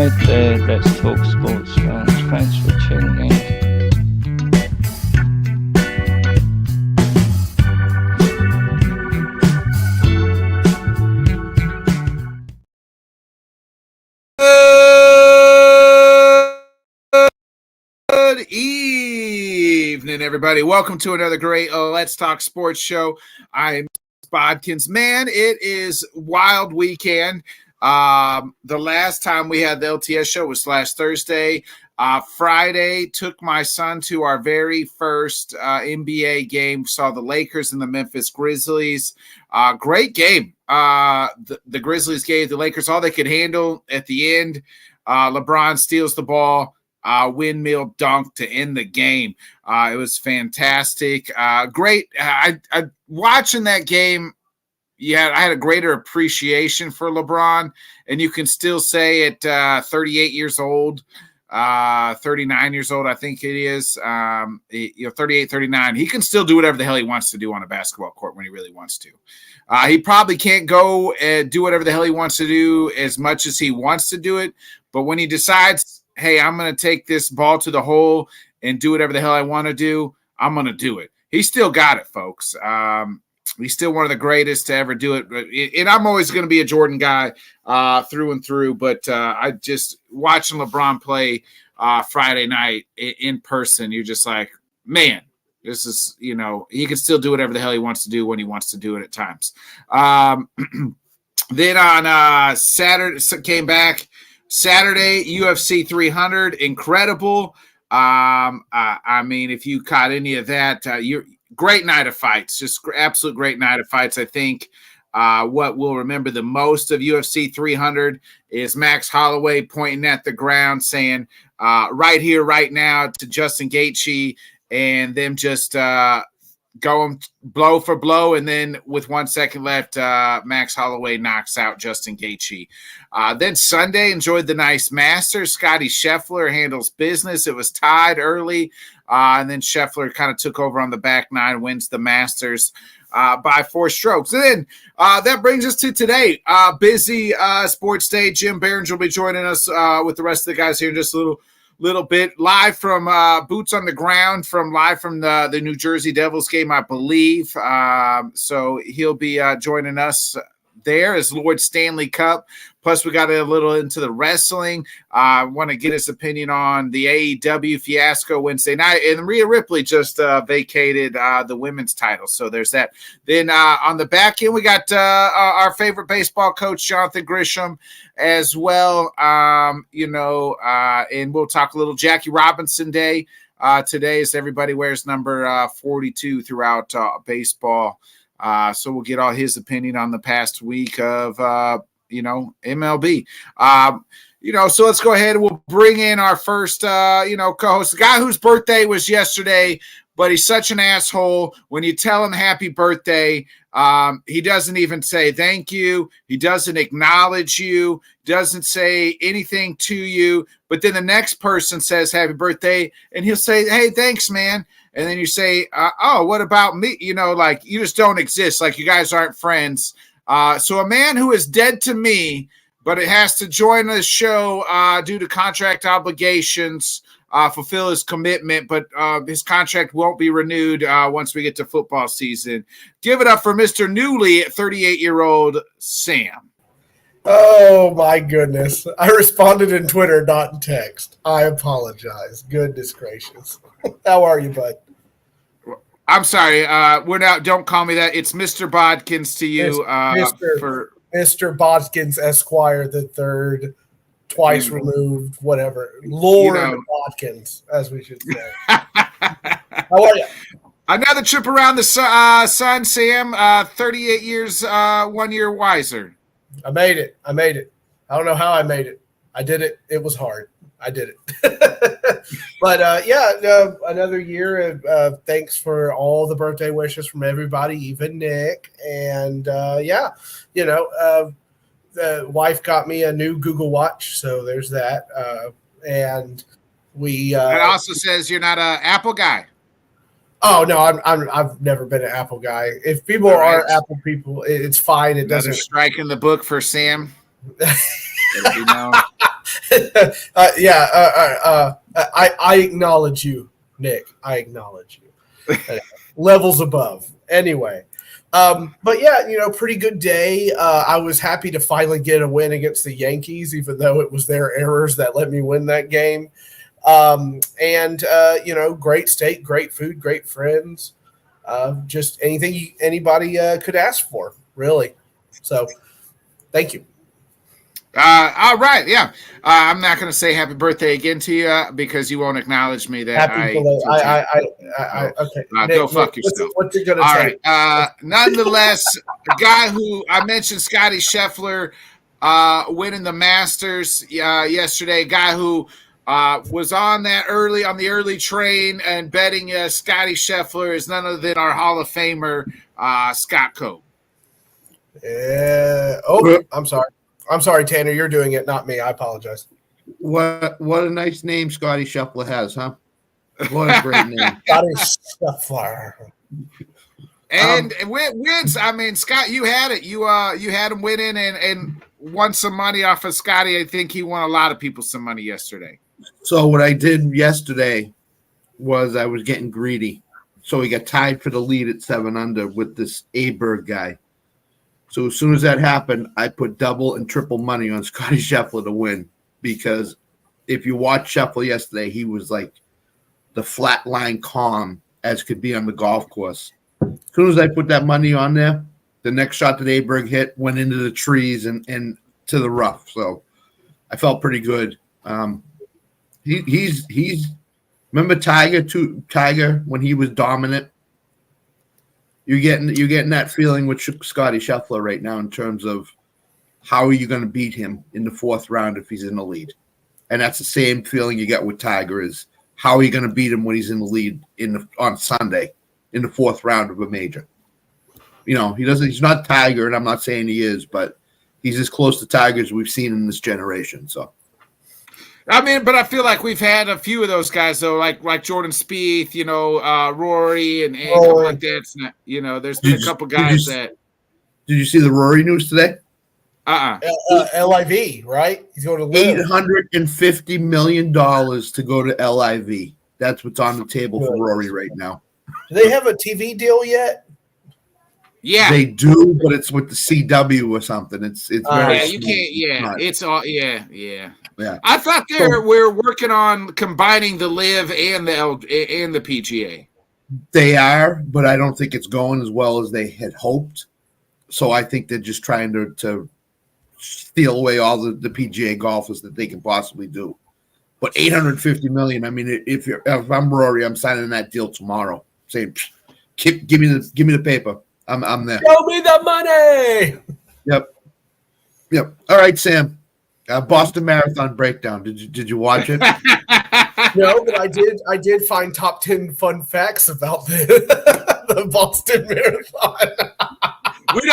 right, let's talk sports, fans. Thanks for tuning in. Good evening, everybody. Welcome to another great Let's Talk Sports show. I'm Bodkins. Man, it is wild weekend. The last time we had the LTS show was last Thursday. Friday, took my son to our very first NBA game. Saw the Lakers and the Memphis Grizzlies. Great game. The Grizzlies gave the Lakers all they could handle at the end. LeBron steals the ball. Windmill dunk to end the game. It was fantastic. Great. I watching that game. Yeah, I had a greater appreciation for LeBron, and you can still say at 38 years old, 39 years old, I think it is, 38, 39, he can still do whatever the hell he wants to do on a basketball court when he really wants to. He probably can't go and do whatever the hell he wants to do as much as he wants to do it, but when he decides, hey, I'm going to take this ball to the hole and do whatever the hell I want to do, I'm going to do it. He still got it, folks. He's still one of the greatest to ever do it. And I'm always going to be a Jordan guy through and through. But I just watching LeBron play Friday night in person, you're just like, man, this is, he can still do whatever the hell he wants to do when he wants to do it at times. Then on Saturday, came back. Saturday, UFC 300, incredible. I mean, if you caught any of that, you're great night of fights, just absolute great night of fights. I think what we'll remember the most of UFC 300 is Max Holloway pointing at the ground saying, right here, right now to Justin Gaethje, and them just going blow for blow, and then with 1 second left, Max Holloway knocks out Justin Gaethje. Then Sunday, enjoyed the nice Masters. Scotty Scheffler handles business. It was tied early, and then Scheffler kind of took over on the back nine, wins the Masters by 4 strokes. And then that brings us to today. Busy sports day. Jim Biringer will be joining us with the rest of the guys here in just a little bit, live from boots on the ground, live from the New Jersey Devils game, I believe. So he'll be joining us there as Lord Stanley Cup. Plus, we got a little into the wrestling. I want to get his opinion on the AEW fiasco Wednesday night. And Rhea Ripley just vacated the women's title. So there's that. Then on the back end, we got our favorite baseball coach, Jonathan Grishman, as well. And we'll talk a little Jackie Robinson Day today as everybody wears number 42 throughout baseball. So we'll get all his opinion on the past week of, MLB. So let's go ahead and we'll bring in our first, co-host, the guy whose birthday was yesterday, but he's such an asshole. When you tell him happy birthday, he doesn't even say thank you. He doesn't acknowledge you, doesn't say anything to you. But then the next person says happy birthday, and he'll say, hey, thanks, man. And then you say, what about me? Like you just don't exist. Like you guys aren't friends. So a man who is dead to me, but it has to join the show due to contract obligations, fulfill his commitment, but his contract won't be renewed once we get to football season. Give it up for Mr. Newly, 38-year-old Sam. Oh, my goodness. I responded in Twitter, not in text. I apologize. Goodness gracious. How are you, bud? I'm sorry. Don't call me that. It's Mr. Bodkins to you. Mr. Bodkins, Esquire the Third, twice removed, whatever. Lord Bodkins, as we should say. How are you? Another trip around the sun, Sam. 38 years, 1 year wiser. I made it. I don't know how I made it. I did it. It was hard. I did it. But, another year. Thanks for all the birthday wishes from everybody, even Nick. And, the wife got me a new Google Watch, so there's that. And we – It also says you're not an Apple guy. Oh, no, I've never been an Apple guy. If people are Apple people, it's fine. It doesn't – strike in the book for Sam. I acknowledge you, Nick. I acknowledge you. Levels above. Anyway, but yeah, pretty good day. I was happy to finally get a win against the Yankees, even though it was their errors that let me win that game. Great state, great food, great friends. Just anything anybody could ask for, really. So, thank you. All right, yeah. I'm not going to say happy birthday again to you because you won't acknowledge me that Okay. Nick, go fuck yourself. What's it going to take? All right. Nonetheless, a guy who I mentioned, Scotty Scheffler, winning the Masters yesterday. A guy who was on the early train and betting Scotty Scheffler is none other than our Hall of Famer, Scott Coe. I'm sorry, Tanner. You're doing it, not me. I apologize. What a nice name Scotty Scheffler has, huh? What a great name. Scotty Scheffler. And wins. I mean, Scott, you had it. You had him winning and won some money off of Scotty. I think he won a lot of people some money yesterday. So what I did yesterday was I was getting greedy. So we got tied for the lead at 7 under with this Aberg guy. So as soon as that happened, I put double and triple money on Scotty Scheffler to win, because if you watch Scheffler yesterday, he was like the flat line calm as could be on the golf course. As soon as I put that money on there, the next shot that Aberg hit went into the trees and to the rough. So I felt pretty good. He's remember Tiger when he was dominant. You're getting that feeling with Scotty Scheffler right now in terms of how are you going to beat him in the 4th round if he's in the lead, and that's the same feeling you get with Tiger is how are you going to beat him when he's in the lead on Sunday in the 4th round of a major. He's not Tiger, and I'm not saying he is, but he's as close to Tiger as we've seen in this generation. So. I mean, but I feel like we've had a few of those guys though, like Jordan Spieth, Rory and like that. It's not, there's been a couple guys that. Did you see the Rory news today? LIV, right? He's going to live. $850 million to go to LIV. That's what's on the table for Rory right now. Do they have a TV deal yet? Yeah, they do, but it's with the CW or something. It's very you can't. Yeah, it's all. Yeah. Yeah. I thought we're working on combining the LIV and the PGA. They are, but I don't think it's going as well as they had hoped. So I think they're just trying to steal away all the PGA golfers that they can possibly do. But $850 million. I mean, if I'm Rory, I'm signing that deal tomorrow. Saying, give me the paper. I'm there. Show me the money. Yep. All right, Sam. Boston Marathon breakdown. Did you watch it? No, but I did find top 10 fun facts about the Boston Marathon. We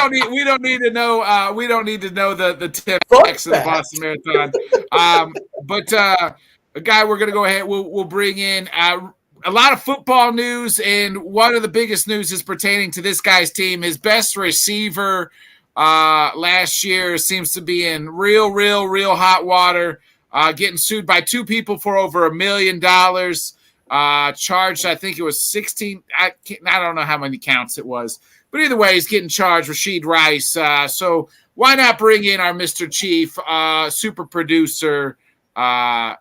don't need to know. We don't need to know the 10 facts of the Boston Marathon. But a guy we're gonna go ahead. We'll bring in a lot of football news, and one of the biggest news is pertaining to this guy's team. His best receiver last year seems to be in real hot water, getting sued by 2 people for over $1 million, charged, I think it was 16. I don't know how many counts it was, but either way, he's getting charged, Rashid Rice. So why not bring in our Mr. Chief, super producer, Tanner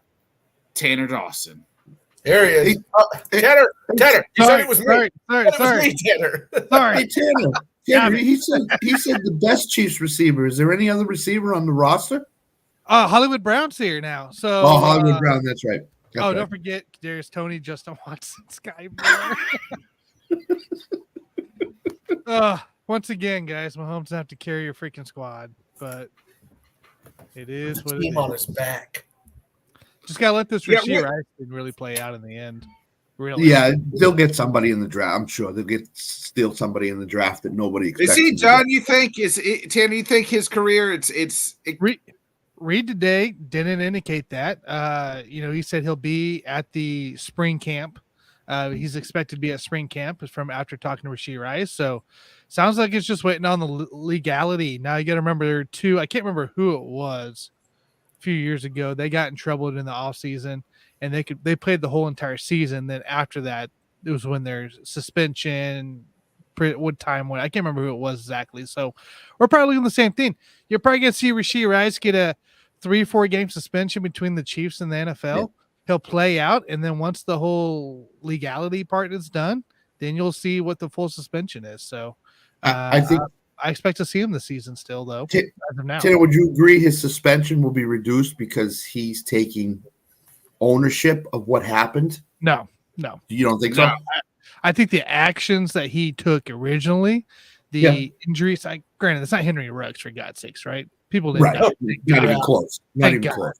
Dawson. There he is. Tanner, you said it was me. Sorry. Tanner. Sorry. Hey, Tanner, he said the best Chiefs receiver. Is there any other receiver on the roster? Hollywood Brown's here now. So Hollywood Brown, that's right. Don't forget there's Tony Justin Watson, Sky. Once again, guys, Mahomes have to carry your freaking squad, but it is what it is. On his back. Just gotta let this Rashid Rice really play out in the end. Really? Yeah, they'll get somebody in the draft. I'm sure they'll steal somebody in the draft that nobody expects. Is he done? You think Tanner? You think his career? Reed today didn't indicate that. He said he'll be at the spring camp. He's expected to be at spring camp from after talking to Rashid Rice. So sounds like it's just waiting on the legality. Now you got to remember I can't remember who it was. few years ago. They got in trouble in the offseason, and they played the whole entire season. Then after that, it was when their suspension, what time when I can't remember who it was exactly. So we're probably doing the same thing. You're probably gonna see Rashee Rice get a 3-4 game suspension between the Chiefs and the NFL. Yeah. He'll play out, and then once the whole legality part is done, then you'll see what the full suspension is. So I think I expect to see him this season still, though. As of now. Tanner, would you agree his suspension will be reduced because he's taking ownership of what happened? No. You don't think so? I think the actions that he took originally, the injuries. Granted, it's not Henry Ruggs, for God's sakes, right? People didn't die. Not even close. Not even close.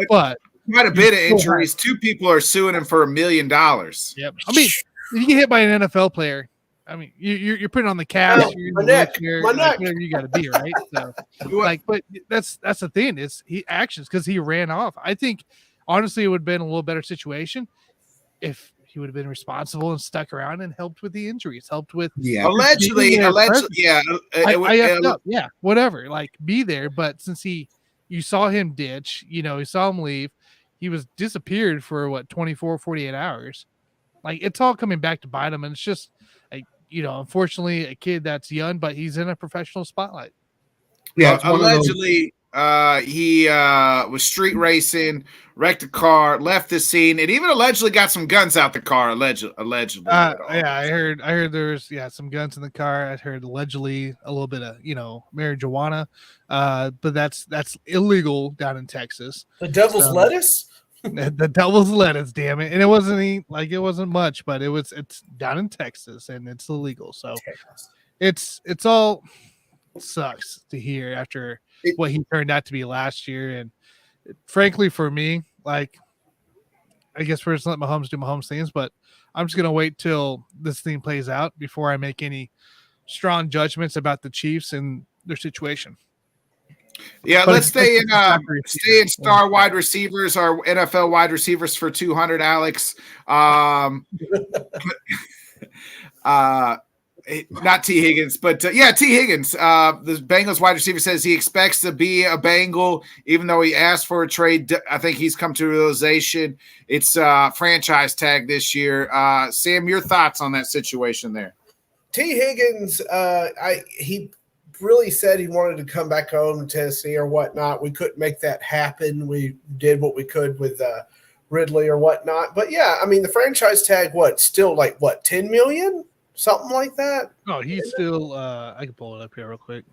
But quite a bit of injuries. 2 people are suing him for $1 million. Yep. I mean, if you get hit by an NFL player, I mean, you're putting on the cast, my neck, whatever you got to be, right? So, but that's the thing is actions because he ran off. I think honestly, it would have been a little better situation if he would have been responsible and stuck around and helped with the injuries, helped with allegedly, whatever, like be there. But since you saw him ditch, you saw him leave, he was disappeared for 24, 48 hours. Like it's all coming back to bite him, and it's just unfortunately a kid that's young, but he's in a professional spotlight. Yeah, allegedly. He was street racing, wrecked a car, left the scene, and even allegedly got some guns out the car. Allegedly. I heard there's some guns in the car. I heard allegedly a little bit of marijuana, but that's illegal down in Texas. The devil's lettuce. The devil's lettuce, damn it! And it wasn't much, but it's down in Texas and it's illegal. So it's all sucks to hear after what he turned out to be last year. And frankly, for me, I guess we're just letting Mahomes do Mahomes things, but I'm just gonna wait till this thing plays out before I make any strong judgments about the Chiefs and their situation. Yeah, let's stay in star wide receivers, our NFL wide receivers for 200, Alex. Not T. Higgins, but T. Higgins. The Bengals wide receiver says he expects to be a Bengal, even though he asked for a trade. I think he's come to a realization it's franchise tag this year. Sam, your thoughts on that situation there? T. Higgins, he really said he wanted to come back home to Tennessee or whatnot. We couldn't make that happen. We did what we could with Ridley or whatnot. But yeah, I mean, the franchise tag, still 10 million? Something like that? Oh, he's still I can pull it up here real quick.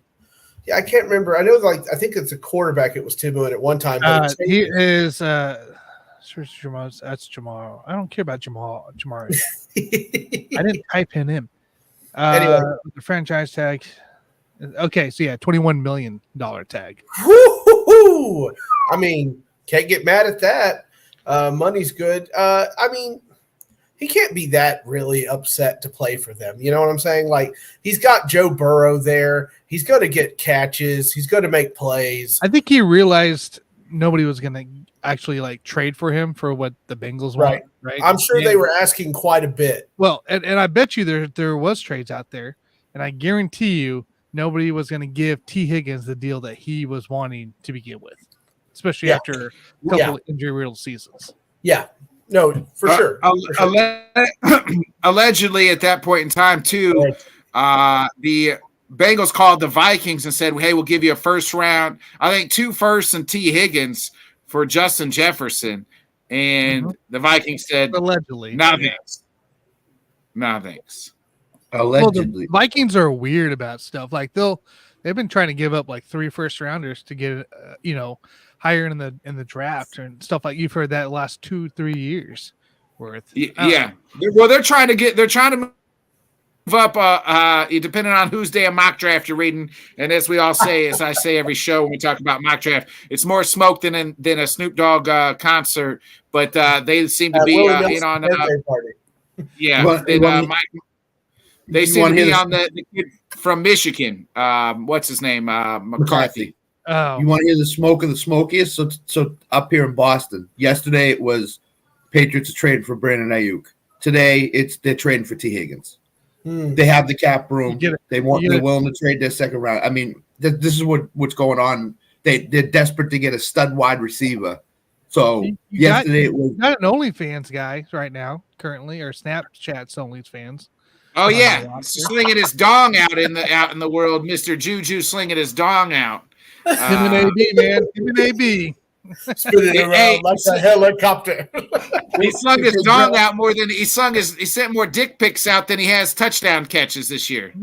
Yeah, I can't remember. I know I think it's a quarterback. It was 10 million at one time. He is that's Jamal. I don't care about Jamal. I didn't type in him. Anyway, the franchise tag. Okay, so $21 million tag. Woo-hoo-hoo! I mean, can't get mad at that. Money's good. I mean, he can't be that really upset to play for them. You know what I'm saying? He's got Joe Burrow there. He's going to get catches. He's going to make plays. I think he realized nobody was going to actually trade for him for what the Bengals want. Right. I'm sure they were asking quite a bit. Well, and I bet you there was trades out there, and I guarantee you nobody was going to give T. Higgins the deal that he was wanting to begin with, especially after a couple of injury-riddled seasons. Yeah. No, for sure. Allegedly, at that point in time, too, the Bengals called the Vikings and said, "Hey, we'll give you a first round. I think 2 firsts and T. Higgins for Justin Jefferson." And the Vikings said, "Allegedly, no thanks, no thanks." Well, Allegedly, the Vikings are weird about stuff. They've been trying to give up 3 first rounders to get higher in the draft and stuff like you've heard that last 2-3 years worth. Yeah. Well, they're trying to move up depending on whose damn mock draft you're reading. And as we all say, as I say every show when we talk about mock draft, it's more smoke than a Snoop Dogg concert. But they seem to be in on they seem to be on the kid from Michigan. What's his name? McCarthy. Oh. You want to hear the smoke of the smokiest? So up here in Boston, yesterday it was Patriots are trading for Brandon Ayuk. Today they're trading for T. Higgins. They have the cap room. They're willing to trade their second round. I mean, this is what's going on. they're desperate to get a stud wide receiver. So You yesterday it was got an OnlyFans guy right now, currently, or Snapchat's OnlyFans. Oh On the yeah, roster. slinging his dong out in the world, Mr. Juju slinging his dong out. Him and AB, man. Him and AB. Spinning around Hey, like a helicopter. He slung his dong out more than he sent more dick pics out than he has touchdown catches this year.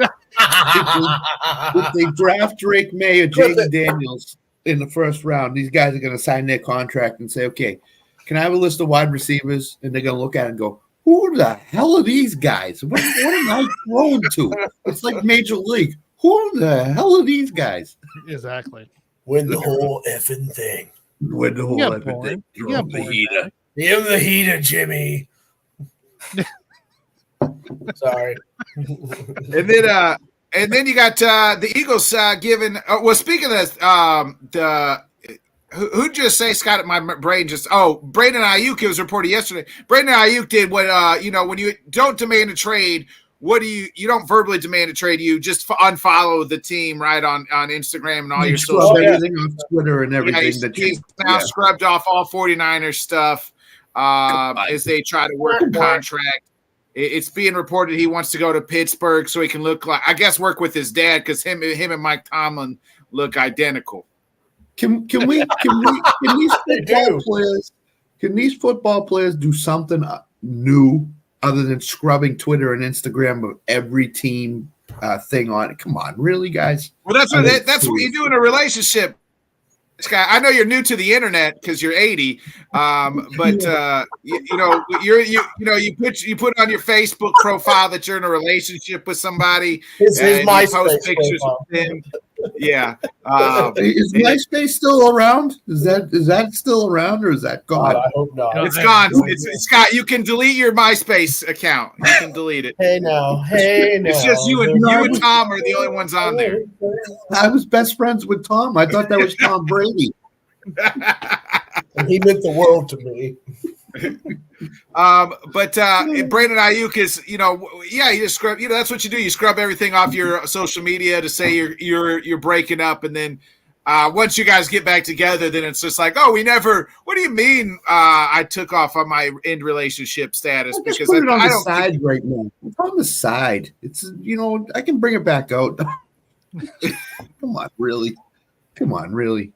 if they draft Drake May or Jaden Daniels in the first round, these guys are going to sign their contract and say, okay, can I have a list of wide receivers? And they're going to look at it and go, who the hell are these guys? What am I throwing to? It's like Major League. Who the hell are these guys? Exactly. Win the whole effing thing. Win the whole Yeah, everything. boring. Yeah, Throw the boring. heater. Give the heater, Jimmy. Sorry. And then you got the Eagles giving. Well, speaking of who just say Scott? My brain just. Oh, Brandon Ayuk was reported yesterday. Brandon Ayuk did what when you don't demand a trade. What do you don't verbally demand a trade? You just unfollow the team, right, on Instagram and all your social Scrub media. everything on Twitter and everything. He's now scrubbed off all 49ers stuff as they try to work a contract. It's being reported he wants to go to Pittsburgh so he can look like, I guess, work with his dad because him and Mike Tomlin look identical. Can these football players do something new other than scrubbing Twitter and Instagram of every team thing on it? Come on, really, guys? Well, that's what you do in a relationship. Scott, I know you're new to the internet because you're 80, but you put on your Facebook profile that you're in a relationship with somebody. His and MySpace you post pictures profile. with them. Yeah. Is MySpace still around? Is that still around, or is that gone? God, I hope not. It's gone. It's Scott. You can delete your MySpace account. You can delete it. Hey now. It's just you and Tom are the only ones on there. I was best friends with Tom. I thought that was Tom Brady. And he meant the world to me. But Brandon Ayuk is, you just scrub. That's what you do. You scrub everything off your social media to say you're breaking up, and then once you guys get back together, then it's just like, oh, we never. What do you mean? I took off on my end relationship status because put it on I the don't side right now. It's on the side. It's I can bring it back out. Come on, really,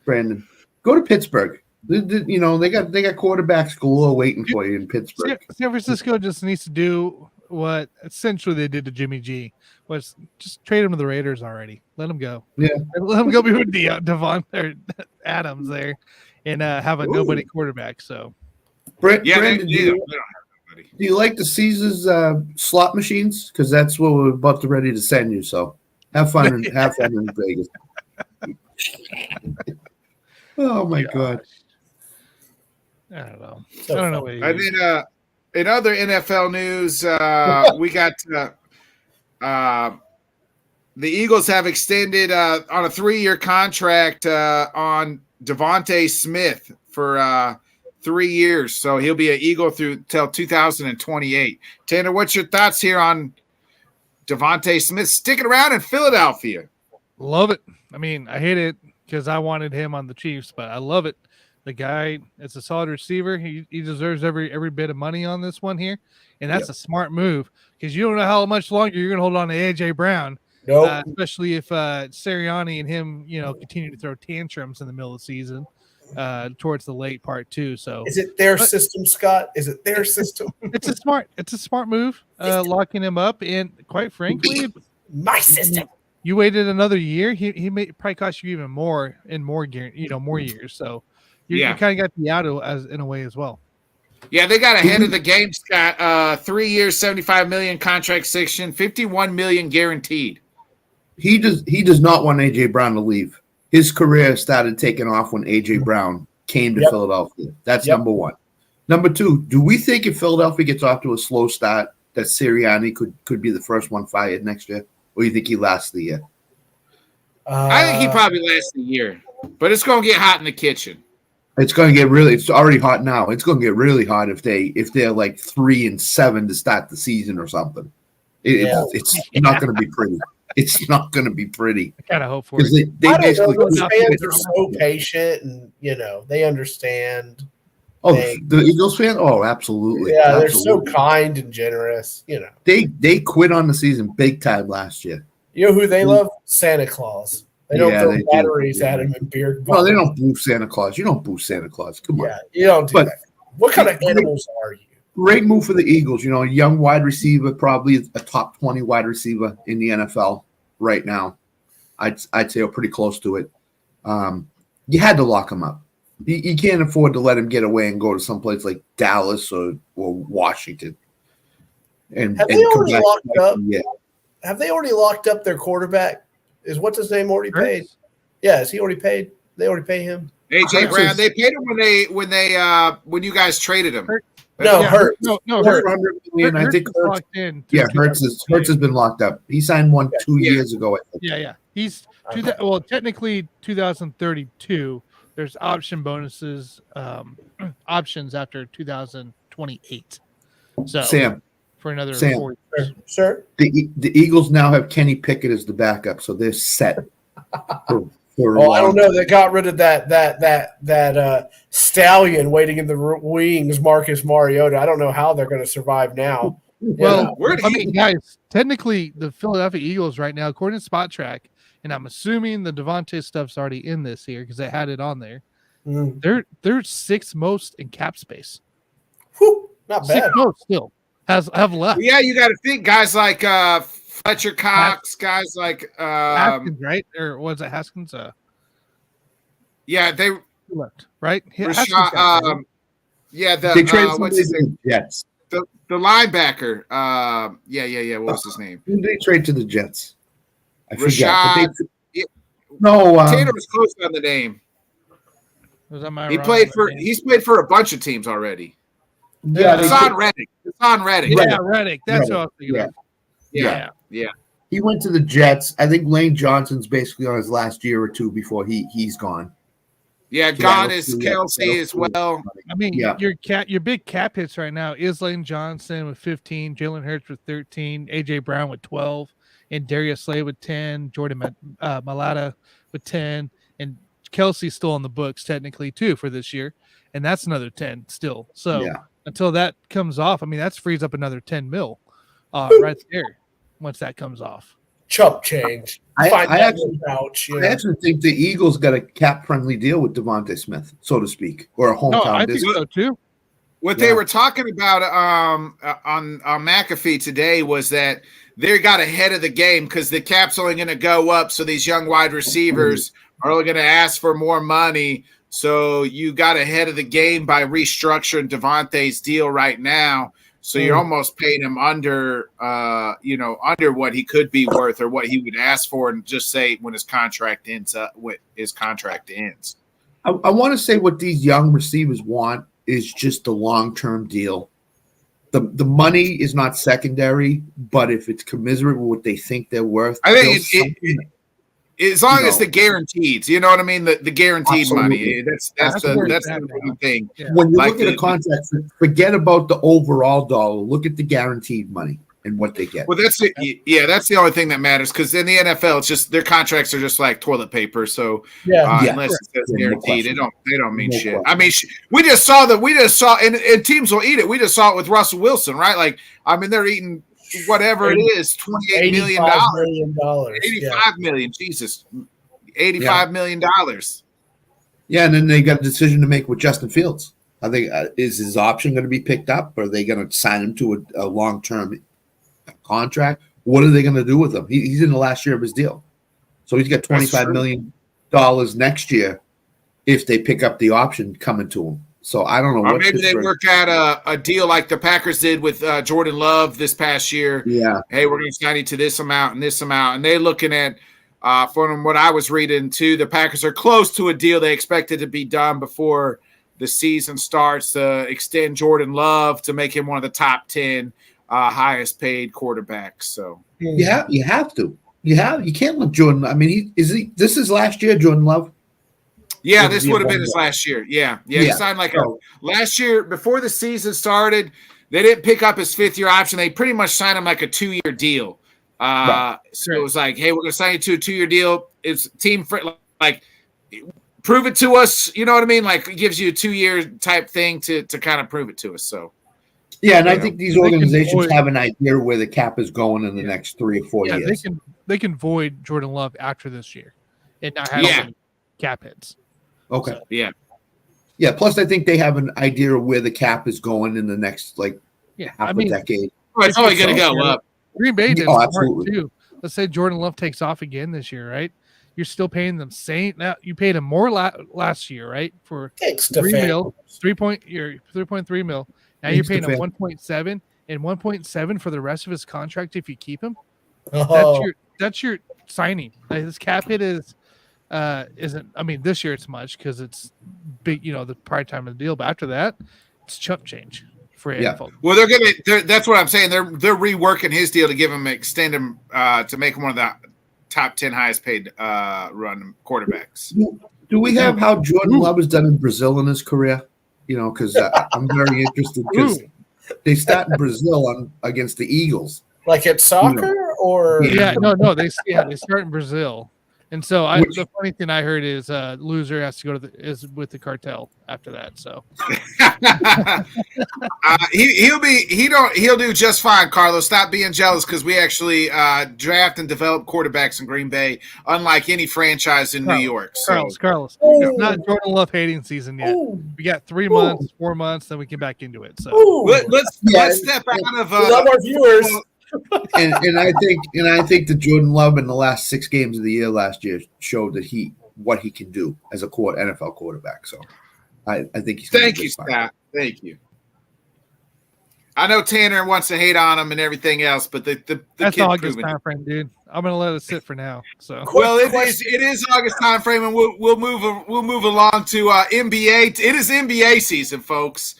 Brandon. Go to Pittsburgh. They got quarterbacks galore waiting for you in Pittsburgh. San Francisco just needs to do what essentially they did to Jimmy G, was just trade him to the Raiders already. Let him go. Yeah, let him go be with Devon or Adams there, and have a nobody quarterback. So, Brandon, do you like the Caesars slot machines? Because that's what we're about to ready to send you. So have fun in Vegas. Oh my God. I don't know. So I don't know. And then in other NFL news, we got the Eagles have extended on a 3-year contract on Devontae Smith for 3 years. So he'll be an Eagle till 2028. Tanner, what's your thoughts here on Devontae Smith sticking around in Philadelphia? Love it. I mean, I hate it because I wanted him on the Chiefs, but I love it. The guy is a solid receiver. He deserves every bit of money on this one here, and that's a smart move because you don't know how much longer you're going to hold on to AJ Brown. Nope. Especially if Sirianni and him, continue to throw tantrums in the middle of the season, towards the late part too. So is it their system, Scott? Is it their system? It's a smart move, locking him up, and quite frankly, my system. You waited another year, he may probably cost you even more in more years. So you kind of got the out as in a way as well. Yeah, they got ahead of the game, Scott. 3 years, $75 million contract extension, $51 million guaranteed. He does not want AJ Brown to leave. His career started taking off when AJ Brown came to Philadelphia. That's number one. Number two, do we think if Philadelphia gets off to a slow start, that Sirianni could be the first one fired next year? Or do you think he lasts the year? I think he probably lasts a year, but it's going to get hot in the kitchen. It's going to get it's already hot now. It's going to get really hot if they're like 3-7 to start the season or something. It's not going to be pretty. it's not going to be pretty. I kind of hope for Because it. they I don't know. basically. Those Not fans good. are so patient, and they understand. Oh, the Eagles fan? Oh, absolutely. Yeah, absolutely. they're so kind and generous. They quit on the season big time last year. You know who they love? Santa Claus. They don't throw they do. batteries at him and beer. No, they don't boo Santa Claus. You don't boo Santa Claus. Come on. Yeah, you don't do But- that. What kind of animals are you? Great move for the Eagles. A young wide receiver, probably a top 20 wide receiver in the NFL right now. I'd say we're pretty close to it. You had to lock him up. You can't afford to let him get away and go to someplace like Dallas or Washington. And Have they already come back locked up? Yeah. Have they already locked up their quarterback? Is what's his name already paid? Hurts. Yeah, is he already paid? They already pay him? AJ Hurts Brown. is- They paid him when you guys traded him. Hurts. No, Yeah, Hurts. No, $400 Hurts. million. I think is Hurts. locked in. Yeah, Hurts has been locked up. He signed one 2 years ago. I think. Yeah. He's Okay. technically 2032. There's option bonuses, options after 2028. So Sam, for another Sam. 4 years. Sure. the Eagles now have Kenny Pickett as the backup, so they're set. For Oh, I don't know. They got rid of that stallion waiting in the wings, Marcus Mariota. I don't know how they're going to survive now. Well, Where did I he- mean, guys, technically the Philadelphia Eagles right now, according to Spot Track, and I'm assuming the Devontae stuff's already in this here because they had it on there. Mm. They're sixth most in cap space. Whew, not bad. Sixth most still have left. Yeah, you got to think guys like Fletcher Cox, guys like Haskins, right? Or was it Haskins? yeah, they Who left, right? Rashad, got paid. yeah, They traded what's somebody his to name? the Jets. The linebacker. Yeah. What was his name? Who did they trade to the Jets? I forget. Rashad. But no, Taylor was close on the name. Was that my He wrong played on for. that? He's played for a bunch of teams already. yeah, they Hassan did. Reddick. Hassan Reddick. Yeah, Reddick. That's what I was thinking Yeah. of. Yeah. He went to the Jets. I think Lane Johnson's basically on his last year or two before he's gone. Yeah, So gone that'll is free up- Kelsey that'll as free up well. money. I mean, Yeah. your big cap hits right now is Lane Johnson with 15, Jalen Hurts with 13, AJ Brown with 12, and Darius Slay with 10, Jordan Mailata with 10, and Kelsey's still on the books technically too for this year, and that's another 10 still. So Yeah. until that comes off, I mean that frees up another 10 mil right there once that comes off. Chump change. I Find that actually- little pouch. I actually think the Eagles got a cap-friendly deal with Devontae Smith, so to speak, or a No, hometown I think discount. so too. What Yeah. they were talking about on McAfee today was that they got ahead of the game because the cap's only going to go up, so these young wide receivers are only going to ask for more money. So you got ahead of the game by restructuring Devontae's deal right now. So you're almost paying him under what he could be worth or what he would ask for, and just say when his contract ends. I want to say what these young receivers want is just a long-term deal. The money is not secondary, but if it's commensurate with what they think they're worth, I think they'll something- as long as No. the guaranteed, you know what I mean? The guaranteed money. Absolutely. That's where the it's at important now. thing. Yeah. when you Like look at a contract, forget about the overall dollar. Look at the guaranteed money and what they get. Well, that's the only thing that matters, because in the NFL, it's just their contracts are just like toilet paper. So Yeah. Yeah. unless it says Yeah, no guaranteed, question. they don't mean No shit. question. I mean, we just saw, and teams will eat it. We just saw it with Russell Wilson, right? Like, I mean, they're eating whatever it is, $28 million, $85 million. 85 million, Jesus, $85 Yeah. million. Yeah, and then they got a decision to make with Justin Fields. I think is his option going to be picked up, or are they going to sign him to a long-term contract? What are they going to do with him? He's in the last year of his deal, so he's got $25 million next year if they pick up the option coming to him. So I don't know. Or what maybe they Pittsburgh- work out a deal like the Packers did with Jordan Love this past year. Yeah, Hey, we're going to sign you to this amount and this amount. And they're looking at, from what I was reading too, the Packers are close to a deal. They expect it to be done before the season starts to extend Jordan Love to make him one of the top 10 highest paid quarterbacks. So you have to. You can't let Jordan. I mean, this is last year, Jordan Love. yeah, Or this be a would have been one his guy. last year. Yeah. He Yeah. signed like So- last year before the season started. They didn't pick up his 5th year option. They pretty much signed him like a 2-year deal. So it was like, hey, we're going to sign you to a 2-year deal. It's team like prove it to us. You know what I mean? Like it gives you a 2-year type thing to kind of prove it to us. So. Yeah, and I think these organizations have an idea where the cap is going in the next 3 or 4 years. They can void Jordan Love after this year and not have any cap hits. Okay. So. Yeah. Plus, I think they have an idea of where the cap is going in the next half a decade. Oh, it's only going to go up. Green Bay did smart too. Let's say Jordan Love takes off again this year, right? You're still paying them now. You paid him more last year, right? For $3.3 mil. Now you're paying him 1.7 and 1.7 for the rest of his contract if you keep him. That's your signing. His cap hit isn't. I mean, this year it's much because it's big. The prior time of the deal, but after that, it's chump change for NFL. Well, that's what I'm saying. They're reworking his deal to give him extend him to make him one of the top 10 highest paid run quarterbacks. Do we have how Jordan Love has done in Brazil in his career? Because I'm very interested because they start in Brazil against the Eagles. Like at soccer or they start in Brazil. And so the funny thing I heard is loser has to go is with the cartel after that. So he'll do just fine, Carlos. Stop being jealous because we actually draft and develop quarterbacks in Green Bay, unlike any franchise in New York. So. Carlos, it's not Jordan Love hating season yet. We got 3 months, 4 months, then we get back into it. So let's step out of love our viewers. and I think that Jordan Love in the last 6 games of the year last year showed that what he can do as a NFL quarterback. So I think he's. Thank you, Scott. Thank you. I know Tanner wants to hate on him and everything else, but the that's August time frame, dude. I'm gonna let it sit for now. So it is August time frame, and we'll move along to NBA. It is NBA season, folks,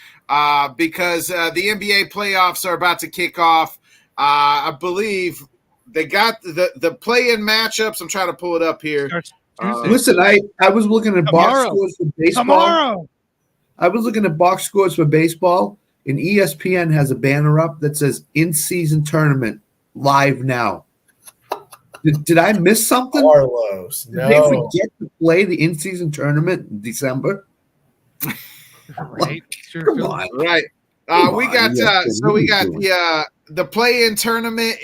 because the NBA playoffs are about to kick off. I believe they got the play-in matchups. I'm trying to pull it up here. Listen, I was looking at box scores for baseball. Tomorrow. I was looking at box scores for baseball, and ESPN has a banner up that says in-season tournament live now. Did I miss something? Carlos, no. Did they forget to play the in-season tournament in December? Right. Come on. Right. We got the play-in tournament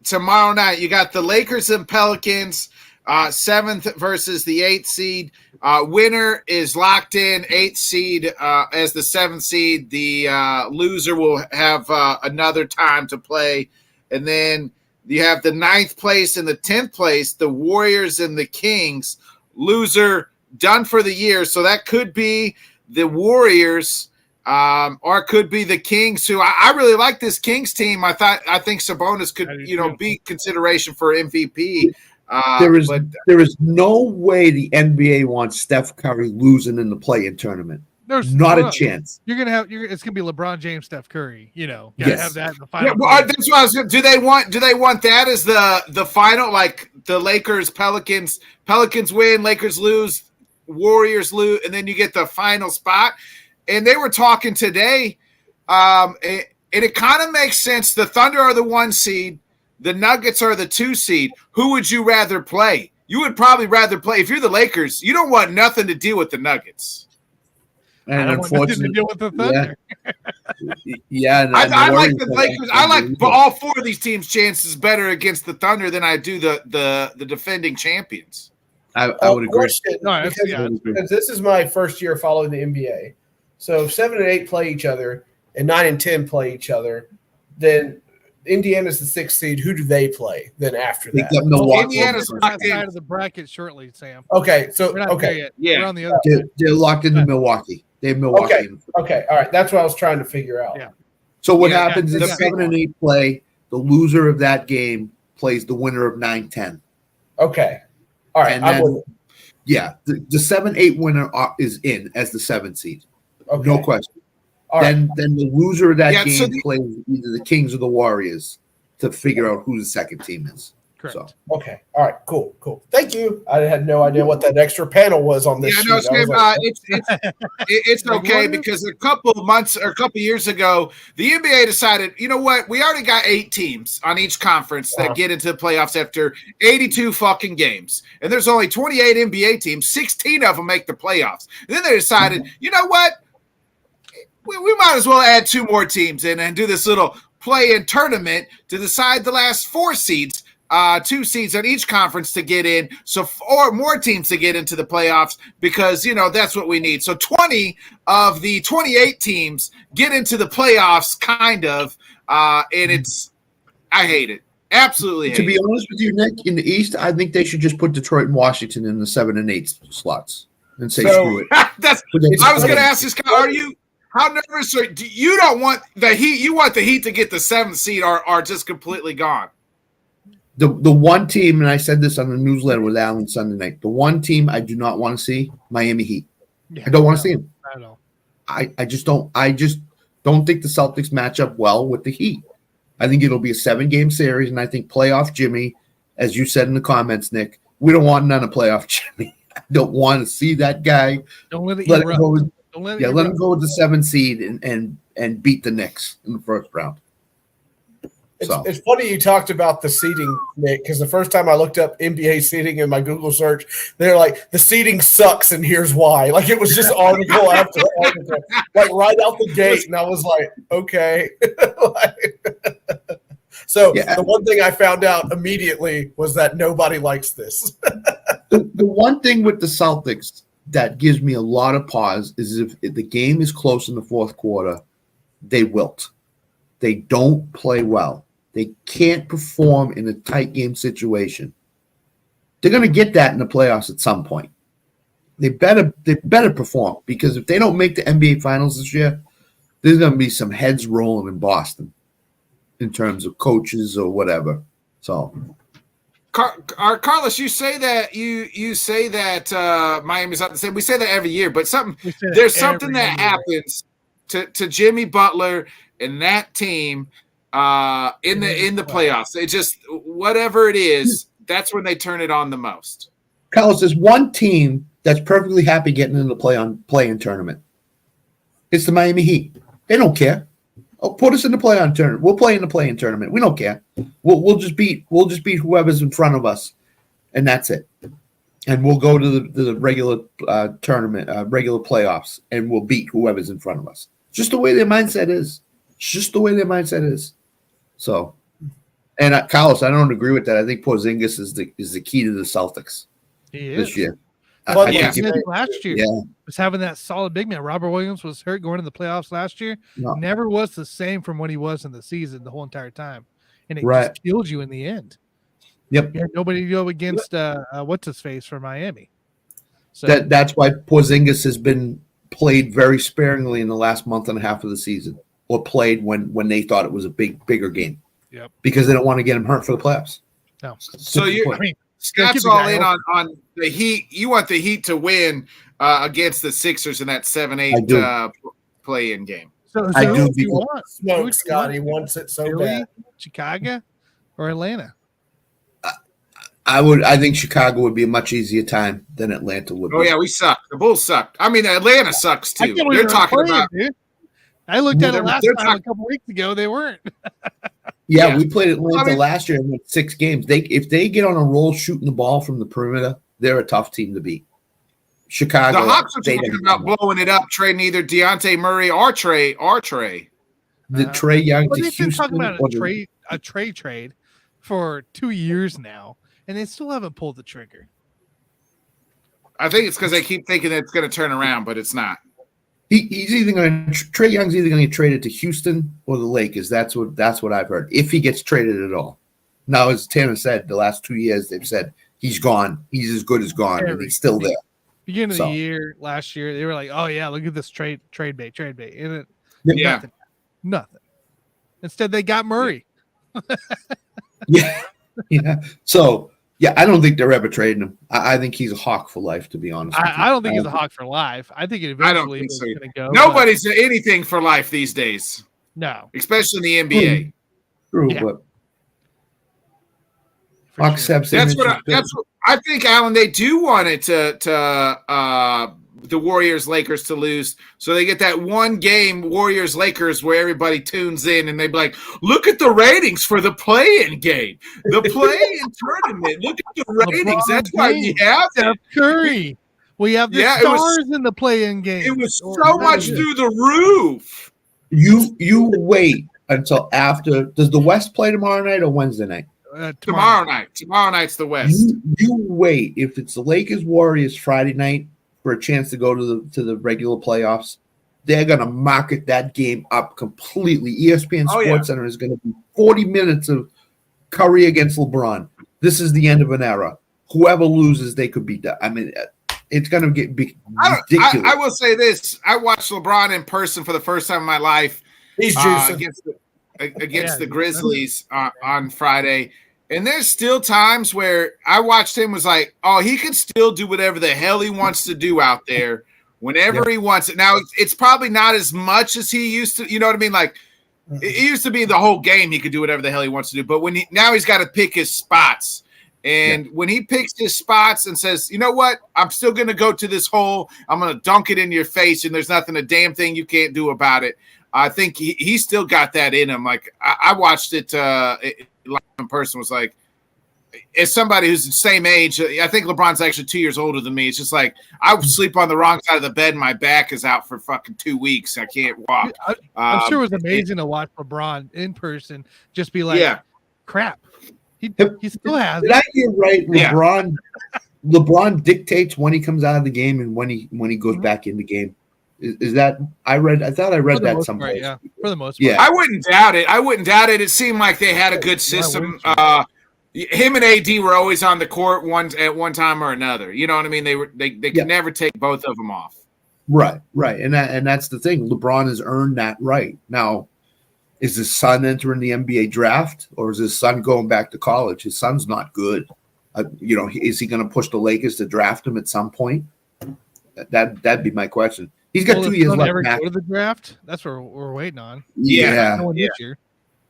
tomorrow night. You got the Lakers and Pelicans, 7th versus the 8th seed. Winner is locked in, 8th seed as the 7th seed. The loser will have another time to play. And then you have the 9th place and the 10th place, the Warriors and the Kings. Loser done for the year. So that could be the Warriors. Or it could be the Kings, who I really like this Kings team. I think Sabonis could, be consideration for MVP. There is no way the NBA wants Steph Curry losing in the play-in tournament. There's not a chance. It's gonna be LeBron James, Steph Curry. Gotta have that in the final. Yeah, well, that's what I was. Do they want that as the final, like the Lakers, Pelicans win, Lakers lose, Warriors lose, and then you get the final spot? And they were talking today, and it kind of makes sense. The Thunder are the 1 seed. The Nuggets are the 2 seed. Who would you rather play? You would probably rather play. If you're the Lakers, you don't want nothing to deal with the Nuggets. And unfortunately, to deal with the Thunder. I like the Lakers. I like all 4 of these teams' chances better against the Thunder than I do the defending champions. I would agree. Because this is my first year following the NBA. So if 7 and 8 play each other and 9 and 10 play each other, then Indiana's the 6th seed. Who do they play then after that? Indiana's locked side of the bracket shortly, Sam. Okay, so we're on the other. They're locked into Milwaukee. They have Milwaukee. Okay, all right. That's what I was trying to figure out. Yeah. So what happens is 7 and 8 play. The loser of that game plays the winner of 9-10. Okay. All right. And then, the 7-8 winner is in as the 7th seed. Okay. No question. Then the loser of that game plays either the Kings or the Warriors to figure out who the second team is. Correct. So Okay. All right. Cool. Thank you. I had no idea what that extra panel was on this Yeah, sheet. no, I was Sam, like, it's Like, okay what is- because a couple of months or a couple of years ago, the NBA decided, you know what? We already got 8 teams on each conference that get into the playoffs after 82 fucking games. And there's only 28 NBA teams. 16 of them make the playoffs. And then they decided, you know what? We might as well add 2 more teams in and do this little play-in tournament to decide the last 4 seeds. 2 seeds on each conference to get in, so or more teams to get into the playoffs because that's what we need. So 20 of the 28 teams get into the playoffs, kind of, and I hate it, absolutely hate to be it. honest with you, Nick, in the East, I think they should just put Detroit and Washington in the 7 and 8 slots and say So- screw it. I was going to ask this guy: how nervous are you? Don't want the Heat? You want the Heat to get the 7th seed, or are just completely gone? The one team, and I said this on the newsletter with Alan Sunday night, the one team I do not want to see, Miami Heat. Yeah, I don't want to see them. I don't know. I just don't. I just don't think the Celtics match up well with the Heat. I think it'll be a 7-game series, and I think playoff Jimmy, as you said in the comments, Nick, we don't want none of playoff Jimmy. I don't want to see that guy. Don't let it Let him erupt. go. With, Don't let it yeah, let him erupt. go with the 7 seed and beat the Knicks in the first round. It's funny you talked about the seating, Nick, because the first time I looked up NBA seating in my Google search, they're like, the seating sucks and here's why. Like it was just article after article, like right out the gate. And I was like, okay. So the one thing I found out immediately was that nobody likes this. The one thing with the Celtics that gives me a lot of pause is if the game is close in the fourth quarter, they wilt. They don't play well. They can't perform in a tight game situation. They're going to get that in the playoffs at some point. They better perform because if they don't make the NBA Finals this year, there's going to be some heads rolling in Boston in terms of coaches or whatever. So, Carlos, you say that you say that Miami's not the same. We say that every year, but there's something that happens to Jimmy Butler and that team in the playoffs. It just whatever it is, that's when they turn it on the most. Carlos, there's one team that's perfectly happy getting in the play-in tournament. It's the Miami Heat. They don't care. Oh, put us in the play-in tournament. We'll play in the play-in tournament. We don't care. We'll just beat whoever's in front of us, and that's it. And we'll go to the regular tournament, regular playoffs, and we'll beat whoever's in front of us. Just the way their mindset is. So, and Carlos, I don't agree with that. I think Porzingis is the key to the Celtics this year. Last year Yeah. was having that solid big man. Robert Williams was hurt going to the playoffs last year. No. Never was the same from when he was in the season the whole entire time, and it Right. just killed you in the end. Yep. You had nobody to go against what's his face for Miami. So That's why Porzingis has been played very sparingly in the last month and a half of the season, or played when they thought it was a bigger game. Yep. Because they don't want to get him hurt for the playoffs. No. So I mean, Scott's all in on the Heat. You want the Heat to win against the Sixers in that 7-8 play-in game. So I who do do you because- want? Smoke, Scotty wants it so Philly, bad. Chicago, or Atlanta? I think Chicago would be a much easier time than Atlanta would be. Oh yeah, we suck. The Bulls suck. I mean, Atlanta sucks I too. can't believe They're they talking weren't playing, about. dude. I looked at it last they're time a couple weeks ago. They weren't. Yeah, we played Atlanta I mean- last year and won 6 games. If they get on a roll shooting the ball from the perimeter, they're a tough team to beat. Chicago. The Hawks are they talking didn't about know. blowing it up, trading either Deontay Murray or Trey. The Trey Young Well, to they've been Houston. talking about or a trade for 2 years now, and they still haven't pulled the trigger. I think it's because they keep thinking that it's going to turn around, but it's not. He's either going to Trey Young's either going to get traded to Houston or the Lakers. That's what I've heard. If he gets traded at all. Now, as Tanner said, the last 2 years they've said he's gone. He's as good as gone, and he's still there. Beginning of So. the year, last year, they were like, "Oh yeah, look at this trade bait," and it Yeah. nothing. Instead, they got Murray. Yeah. So yeah, I don't think they're ever trading him. I think he's a Hawk for life, to be honest. with you. I don't think he's a Hawk for life. I think it I don't eventually think is so. going to go. Nobody's anything for life these days, but no. especially in the NBA. True, Yeah. but for sure. Accepts That's image what is I, good. that's what I think, Alan. They do want it to the Warriors Lakers to lose, so they get that one game Warriors Lakers where everybody tunes in and they be like, "Look at the ratings for the play-in game, the play-in tournament. Look at the ratings. LeBron That's why we James, have Steph it." Curry. We have the Yeah, it was- stars in the play-in game. It was so much through the roof. You wait until after. Does the West play tomorrow night or Wednesday night? Tomorrow night. Tomorrow night's the West. You wait. If it's the Lakers Warriors Friday night for a chance to go to the regular playoffs, they're gonna market that game up completely. ESPN Sports Center is gonna be 40 minutes of Curry against LeBron. This is the end of an era. Whoever loses, they could be done. I mean, it's gonna be ridiculous. I will say this: I watched LeBron in person for the first time in my life. He's juicing. Against the Grizzlies on Friday. And there's still times where I watched him was like, oh, he can still do whatever the hell he wants to do out there whenever he wants it. Now, it's probably not as much as he used to, you know what I mean? Like, it used to be the whole game he could do whatever the hell he wants to do. But now he's got to pick his spots. And when he picks his spots and says, you know what, I'm still going to go to this hole. I'm going to dunk it in your face, and there's nothing a damn thing you can't do about it. I think he still got that in him. Like, I watched it in person, was like, as somebody who's the same age, I think LeBron's actually 2 years older than me. It's just like, I would sleep on the wrong side of the bed and my back is out for fucking 2 weeks. I can't walk. I'm sure it was amazing to watch LeBron in person just be like, crap. He still has. Did I hear right? LeBron dictates when he comes out of the game and when he goes back in the game. Is that I thought I read that someplace. Yeah, for the most part. Yeah. I wouldn't doubt it. It seemed like they had a good system. Him and AD were always on the court at one time or another. You know what I mean? They could never take both of them off. Right. And that's the thing. LeBron has earned that right. Now, is his son entering the NBA draft, or is his son going back to college? His son's not good. Is he going to push the Lakers to draft him at some point? That'd be my question. He's got 2 years left. Ever go to the draft? That's what we're waiting on. Yeah. This year.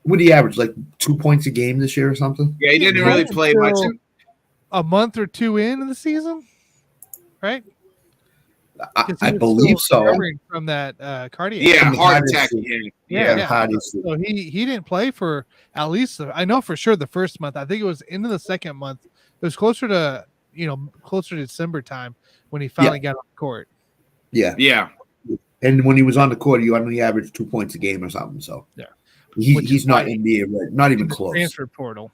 What do you average? Like 2 points a game this year or something? Yeah, he didn't really play much. A month or two in the season, right? I believe so. From that cardiac. Yeah, heart attack. Yeah. So he didn't play for at least, I know for sure, the first month. I think it was into the second month. It was closer to December time when he finally got on the court. Yeah. And when he was on the court, he only averaged 2 points a game or something. So he's not NBA ready, not even close. Transfer portal,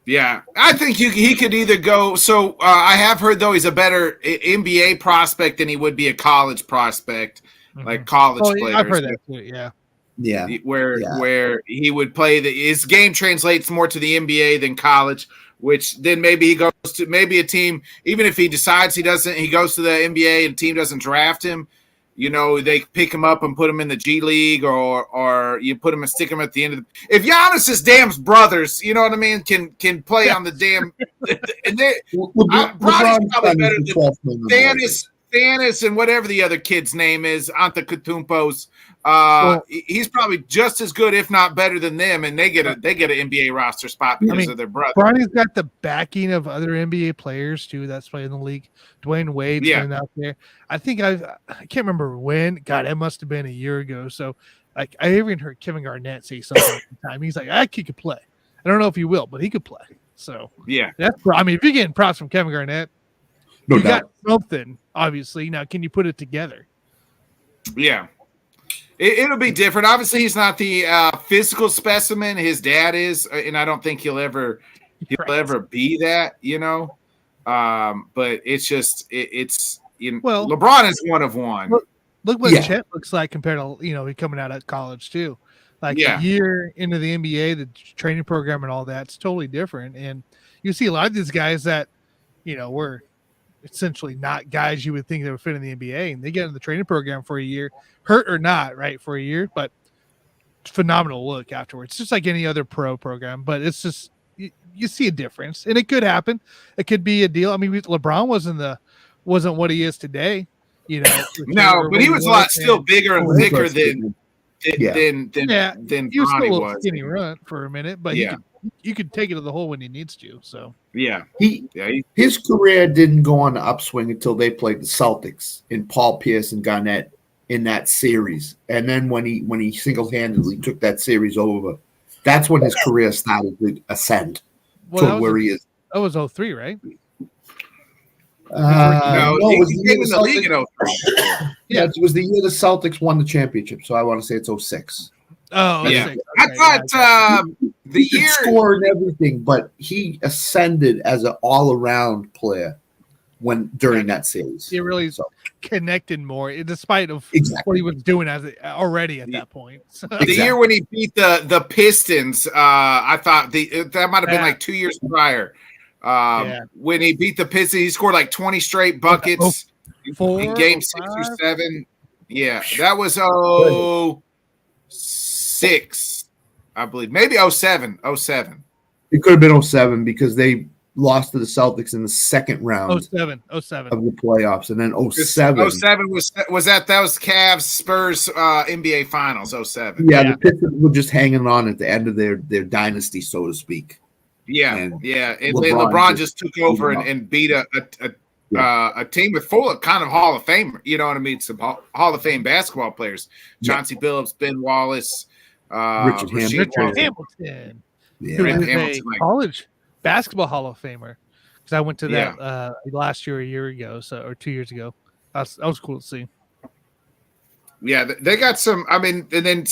Yeah, I think he could either go. So I have heard, though, he's a better NBA prospect than he would be a college prospect, like college players. I've heard that too. Yeah. Where he would play his game translates more to the NBA than college, which then maybe he goes to a team, even if he decides he goes to the NBA and team doesn't draft him. They pick him up and put him in the G League, or you put him and stick him at the end of the. If Giannis's damn brothers, you know what I mean, can play on the damn. And Bronny's probably better than Thanos and whatever the other kid's name is, Antetokounmpo's. He's probably just as good, if not better than them, and they get an NBA roster spot because of their brother. Bronny's got the backing of other NBA players too that's playing in the league. Dwayne Wade's been out there. I think I can't remember when. God, it must have been a year ago. So, like, I even heard Kevin Garnett say something at the time. He's like, he could play. I don't know if he will, but he could play. So if you're getting props from Kevin Garnett, no you doubt. got something. Obviously, now can you put it together? Yeah. It'll be different. Obviously, he's not the physical specimen his dad is, and I don't think he'll ever be that. But it's just LeBron is one of one. Look what Chet looks like compared to coming out of college too. Like a year into the NBA, the training program and all that's totally different. And you see a lot of these guys that were essentially not guys you would think they would fit in the NBA, and they get in the training program for a year, hurt or not, right, for a year, but phenomenal look afterwards, just like any other pro program. But it's just you see a difference, and it could happen. It could be a deal. I mean, LeBron wasn't what he is today, No, but he was a lot still bigger and thicker than he was Bronny still a was. skinny run for a minute, but you could take it to the hole when he needs to. So Yeah. His career didn't go on the upswing until they played the Celtics and Paul Pierce and Garnett in that series. And then when he single-handedly took that series over, that's when his career started to ascend to where he is. That was 03, right? No, it was he the came year in the the league Celtics- in 03. Yeah, it was the year the Celtics won the championship, so I want to say it's 06. Oh, Yeah. 06. I Okay, thought the He could year score and everything, but he ascended as an all-around player during that series. he really connected more, despite of Exactly. what he was doing already at that point. So, the year when he beat the Pistons, I thought that might have been like 2 years prior. When he beat the Pistons, he scored like 20 straight buckets in game 6 or 7. Yeah, that was 06, I believe. Maybe 07. 07. It could have been 07 because they lost to the Celtics in the second round 07. of the playoffs, and then 07. 07 was that was Cavs Spurs NBA Finals. 07. Yeah, the Pistons were just hanging on at the end of their dynasty, so to speak. Yeah, And and LeBron just took over and beat a team with full of kind of Hall of Fame. You know what I mean? Some Hall of Fame basketball players: Chauncey Billups, Ben Wallace, Richard Hamilton. Yeah. Who is Hamilton, a college basketball Hall of Famer. Because I went to that last year, a year ago, or 2 years ago. That was cool to see. Yeah, they got some. I mean, and then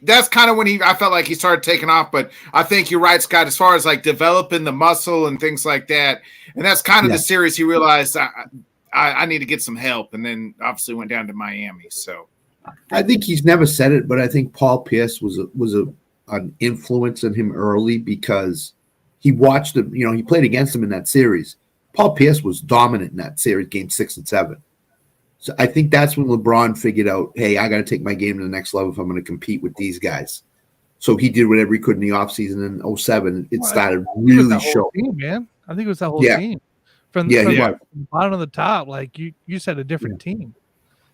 that's kind of when I felt like he started taking off. But I think you're right, Scott, as far as like developing the muscle and things like that. And that's kind of the series he realized I need to get some help. And then obviously went down to Miami. So I think he's never said it, but I think Paul Pierce was an influence in him early because he watched him. You know, he played against him in that series. Paul Pierce was dominant in that series, game 6 and 7. So I think that's when LeBron figured out, hey, I got to take my game to the next level if I'm going to compete with these guys. So he did whatever he could in the offseason. In 07, it started really showing. Man, I think it was that whole team. From the bottom to the top, like you said, a different team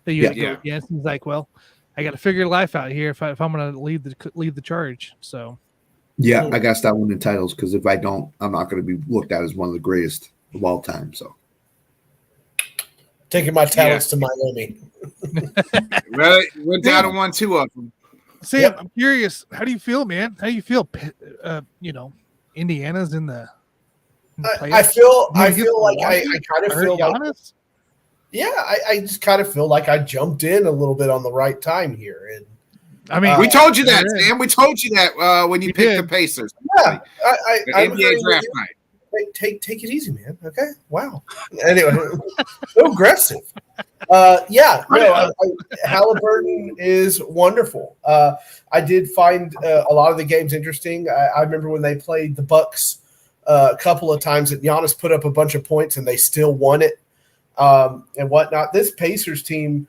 that you had to go against. He's like, well, I got to figure life out here if I'm going to lead the charge. So yeah, I got to start winning titles because if I don't, I'm not going to be looked at as one of the greatest of all time. So. Taking my talents to Miami. Really? Went down to 1-2 of them. Sam, I'm curious. How do you feel, man? How do you feel? Indiana's in the playoffs. I feel like I kind of feel like I just kind of feel like I jumped in a little bit on the right time here. And I mean, we told you that, Sam. We told you that when you picked the Pacers. Yeah, NBA draft night. Take it easy, man. Okay. Wow. Anyway, so aggressive. Halliburton is wonderful. I did find a lot of the games interesting. I remember when they played the Bucks a couple of times that Giannis put up a bunch of points and they still won it and whatnot. This Pacers team,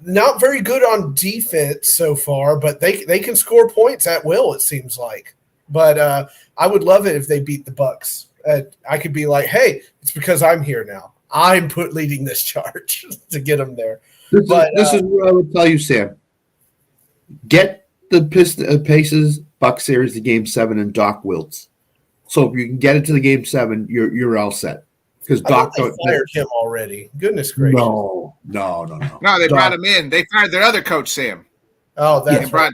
not very good on defense so far, but they can score points at will, it seems like. But I would love it if they beat the Bucks. I could be like, hey, it's because I'm here now. I'm leading this charge to get them there. This is what I would tell you, Sam. Get the Pacers Bucks series to Game 7 and Doc Wiltz. So if you can get it to the Game 7, you're all set. Because Doc fired him already. Goodness gracious. No. No, they brought him in. They fired their other coach, Sam. Oh, that's right.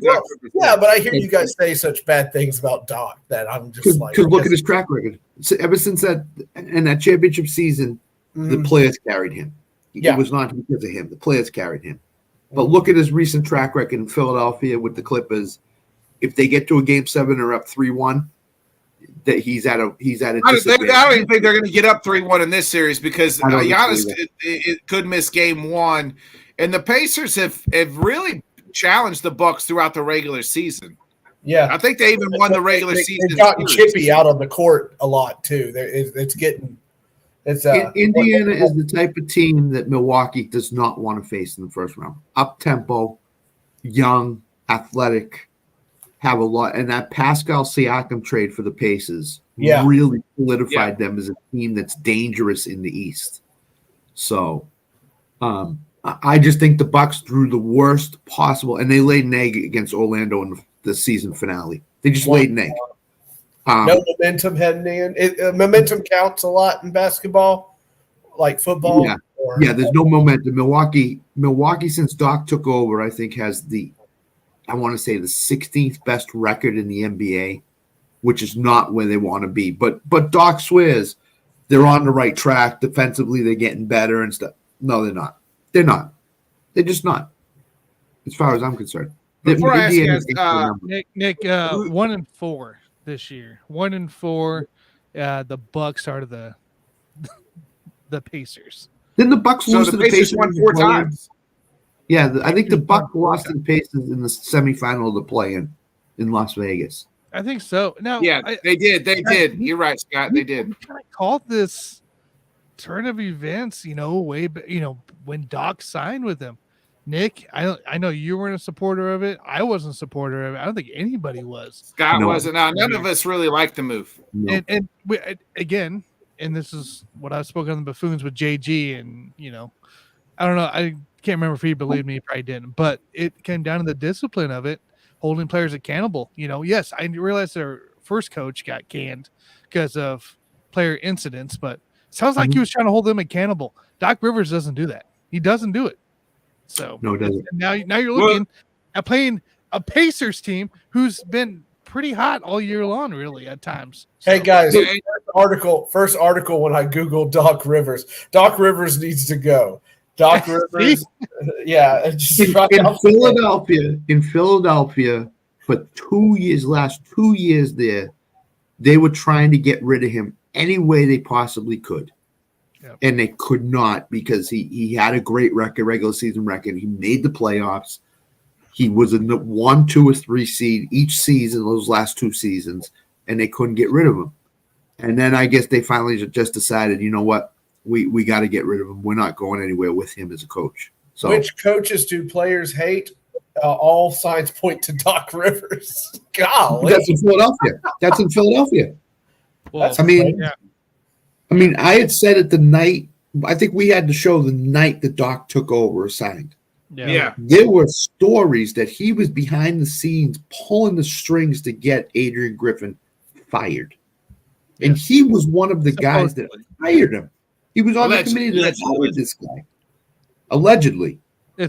But I hear you guys say such bad things about Doc that I'm just like. Because look at his track record. Ever since that championship season, the players carried him. It was not because of him. The players carried him. But look at his recent track record in Philadelphia with the Clippers. If they get to a Game 7 or up 3-1, that he's at a disadvantage. I don't even think they're going to get up 3-1 in this series because Giannis could miss Game 1, and the Pacers have really challenged the Bucks throughout the regular season. Yeah, I think they even won the regular season. They've gotten chippy out on the court a lot too. Indiana is the type of team that Milwaukee does not want to face in the first round. Up tempo, young, athletic, have a lot, and that Pascal Siakam trade for the Pacers really solidified them as a team that's dangerous in the East. So, I just think the Bucks drew the worst possible, and they laid an egg against Orlando in the season finale. They just laid an egg. No momentum heading in. Momentum counts a lot in basketball, like football. Yeah. There's no momentum. Milwaukee, since Doc took over, I think has I want to say the 16th best record in the NBA, which is not where they want to be. But Doc swears they're on the right track. Defensively, they're getting better and stuff. No, they're not. They're not. They're just not. As far as I'm concerned. Before I ask you guys, Nick, 1-4 this year. 1-4. The Bucks are the Pacers. Didn't the Bucks lose to the Pacers? Won 4 times. Yeah, I think the Bucks lost to the Pacers in the semifinal of the play-in Las Vegas. I think so. No, they did. They did. You're right, Scott. They did. We kind of called this turn of events, when Doc signed with them. Nick, I know you weren't a supporter of it. I wasn't a supporter of it. I don't think anybody was. Scott wasn't. None of us really liked the move. No. And we, again, and this is what I've spoken on the Buffoons with JG, and I don't know. I can't remember if he believed me. He probably didn't, but it came down to the discipline of it, holding players accountable. Yes, I realized their first coach got canned because of player incidents, but it sounds like he was trying to hold them accountable. Doc Rivers doesn't do that. He doesn't do it. So no, it doesn't. Now you're looking at playing a Pacers team who's been pretty hot all year long, really, at times. So. Hey guys, first article when I Googled Doc Rivers. Doc Rivers needs to go. Doc Rivers, in Philadelphia, for 2 years, last 2 years there, they were trying to get rid of him any way they possibly could. Yep. And they could not because he had a great record, regular season record. He made the playoffs. He was in the 1, 2, or 3 seed each season, those last 2 seasons, and they couldn't get rid of him. And then I guess they finally just decided, you know what, we got to get rid of him. We're not going anywhere with him as a coach. So, which coaches do players hate? All signs point to Doc Rivers. Golly. That's in Philadelphia. Well, I mean, I had said it the night. I think we had the show the night that Doc took over or signed. Yeah. There were stories that he was behind the scenes pulling the strings to get Adrian Griffin fired. Yeah. And he was one of the guys that hired him. He was on the committee that hired this guy. Allegedly.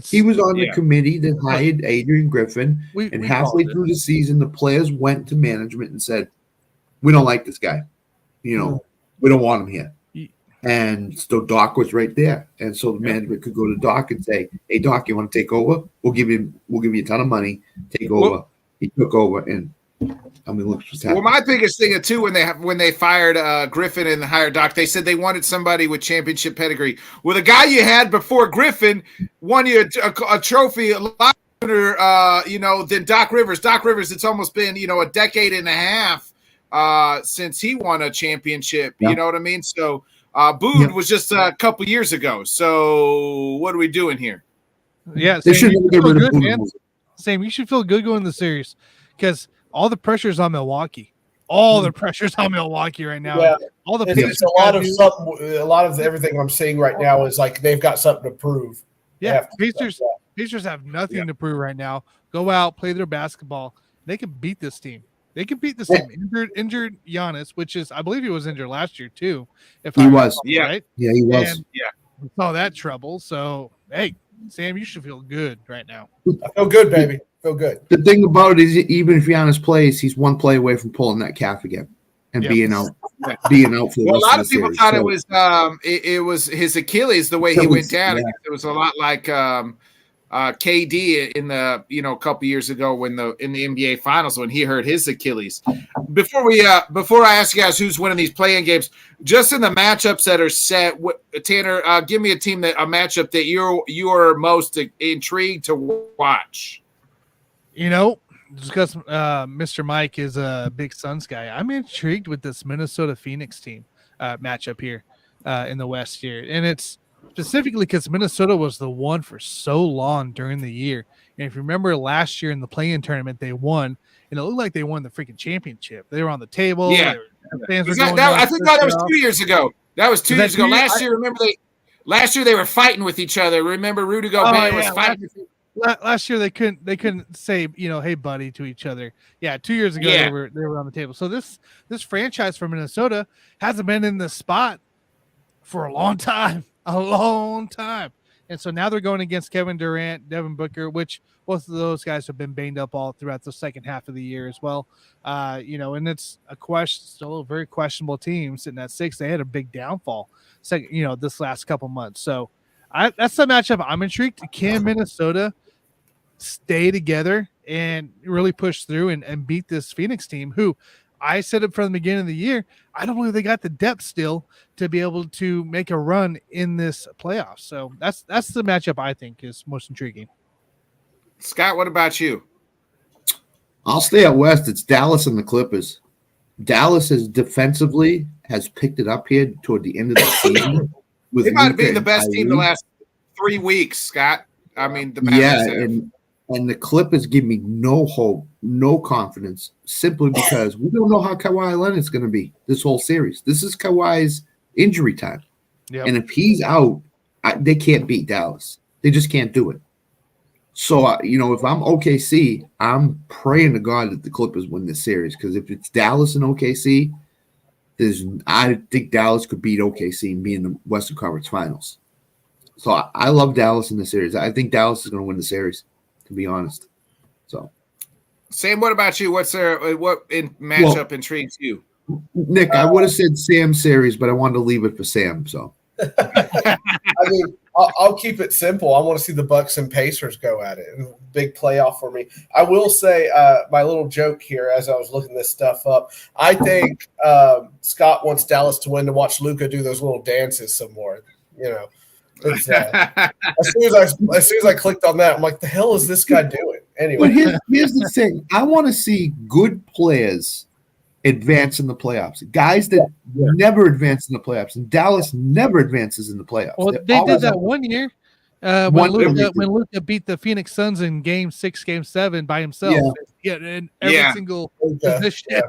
He was on the committee that hired Adrian Griffin. And halfway through the season, the players went to management and said, we don't like this guy. We don't want him here. And so Doc was right there. And so the management could go to Doc and say, hey, Doc, you want to take over? We'll give you a ton of money. Take over. He took over. And I mean, look what's happening. Well, my biggest thing, too, when they fired Griffin and hired Doc, they said they wanted somebody with championship pedigree. Well, the guy you had before Griffin won you a trophy a lot sooner, than Doc Rivers. Doc Rivers, it's almost been, a decade and a half since he won a championship. Yeah. You know what I mean? So Boone was just a couple years ago. So what are we doing here? Yeah, you should feel good, man. Sam, you should feel good going to the series because all the pressure's on Milwaukee. All the pressure's on Milwaukee right now. Yeah. All the it's a lot of everything I'm seeing right now is like they've got something to prove. Yeah, Pacers have nothing to prove right now. Go out, play their basketball. They can beat this team. They can beat this team. Injured Giannis, which is, I believe he was injured last year too. He was. Right? Yeah, he was. And we saw that trouble. So, hey, Sam, you should feel good right now. I feel good, baby. Feel good. The thing about it is, even if Giannis plays, he's one play away from pulling that calf again and being out. Being out for the rest a lot of people thought it was his Achilles the way he went down. Yeah. It was a lot like KD in the a couple years ago in the NBA Finals when he hurt his Achilles. Before I ask you guys who's winning these play-in games, just in the matchups that are set, Tanner, give me a matchup that you are most intrigued to watch. Just because Mr. Mike is a big Suns guy, I'm intrigued with this Minnesota Phoenix team matchup here in the West here. And it's specifically because Minnesota was the one for so long during the year. And if you remember last year in the play-in tournament, they won. And it looked like they won the freaking championship. They were on the table. Yeah. I think that was 2 years ago. That was 2 years ago. Last year, remember last year they were fighting with each other. Remember Rudy Gobert was fighting. last year they couldn't say, hey buddy to each other. Yeah, 2 years ago Yeah. they were on the table. So this franchise from Minnesota hasn't been in the spot for a long time. And so now they're going against Kevin Durant, Devin Booker, which both of those guys have been banged up all throughout the second half of the year as well. And it's still a very questionable team sitting at 6. They had a big downfall, this last couple months. So that's the matchup I'm intrigued. Can Minnesota stay together and really push through and beat this Phoenix team, who I said it from the beginning of the year, I don't believe they got the depth still to be able to make a run in this playoffs. So that's the matchup I think is most intriguing. Scott, what about you? I'll stay out west. It's Dallas and the Clippers. Dallas defensively has picked it up here toward the end of the season. They might be the best team the last 3 weeks, Scott. I mean, and the Clippers give me no hope, no confidence, simply because we don't know how Kawhi Leonard's going to be this whole series. This is Kawhi's injury time. Yep. And if he's out, they can't beat Dallas. They just can't do it. So, if I'm OKC, I'm praying to God that the Clippers win this series, because if it's Dallas and OKC, I think Dallas could beat OKC and be in the Western Conference Finals. So I love Dallas in the series. I think Dallas is going to win the series, to be honest. So, Sam, what about you? What matchup intrigues you? Nick, I would have said Sam series, but I wanted to leave it for Sam. So, I mean, I'll keep it simple. I want to see the Bucks and Pacers go at it. Big playoff for me. I will say my little joke here as I was looking this stuff up. I think Scott wants Dallas to win to watch Luka do those little dances some more. It's, as soon as I clicked on that, I'm like, the hell is this guy doing? Anyway, but here's the thing: I want to see good players advance in the playoffs. Guys that never advance in the playoffs, and Dallas never advances in the playoffs. Well, they did that one year when Luka beat the Phoenix Suns in Game 6, Game 7 by himself. In every single position.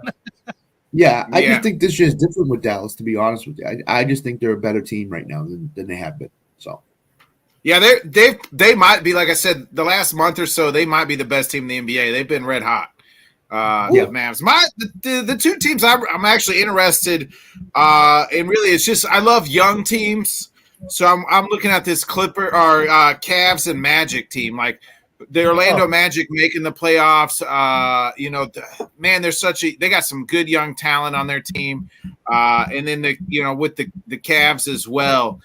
I just think this year is different with Dallas, to be honest with you. I just think they're a better team right now than they have been. So, yeah, they might be, like I said, the last month or so, they might be the best team in the NBA. They've been red hot. The Mavs. The two teams I'm actually interested in, really, it's just I love young teams. So I'm looking at this Cavs and Magic team, like the Orlando Magic making the playoffs. They got some good young talent on their team, and then with the Cavs as well.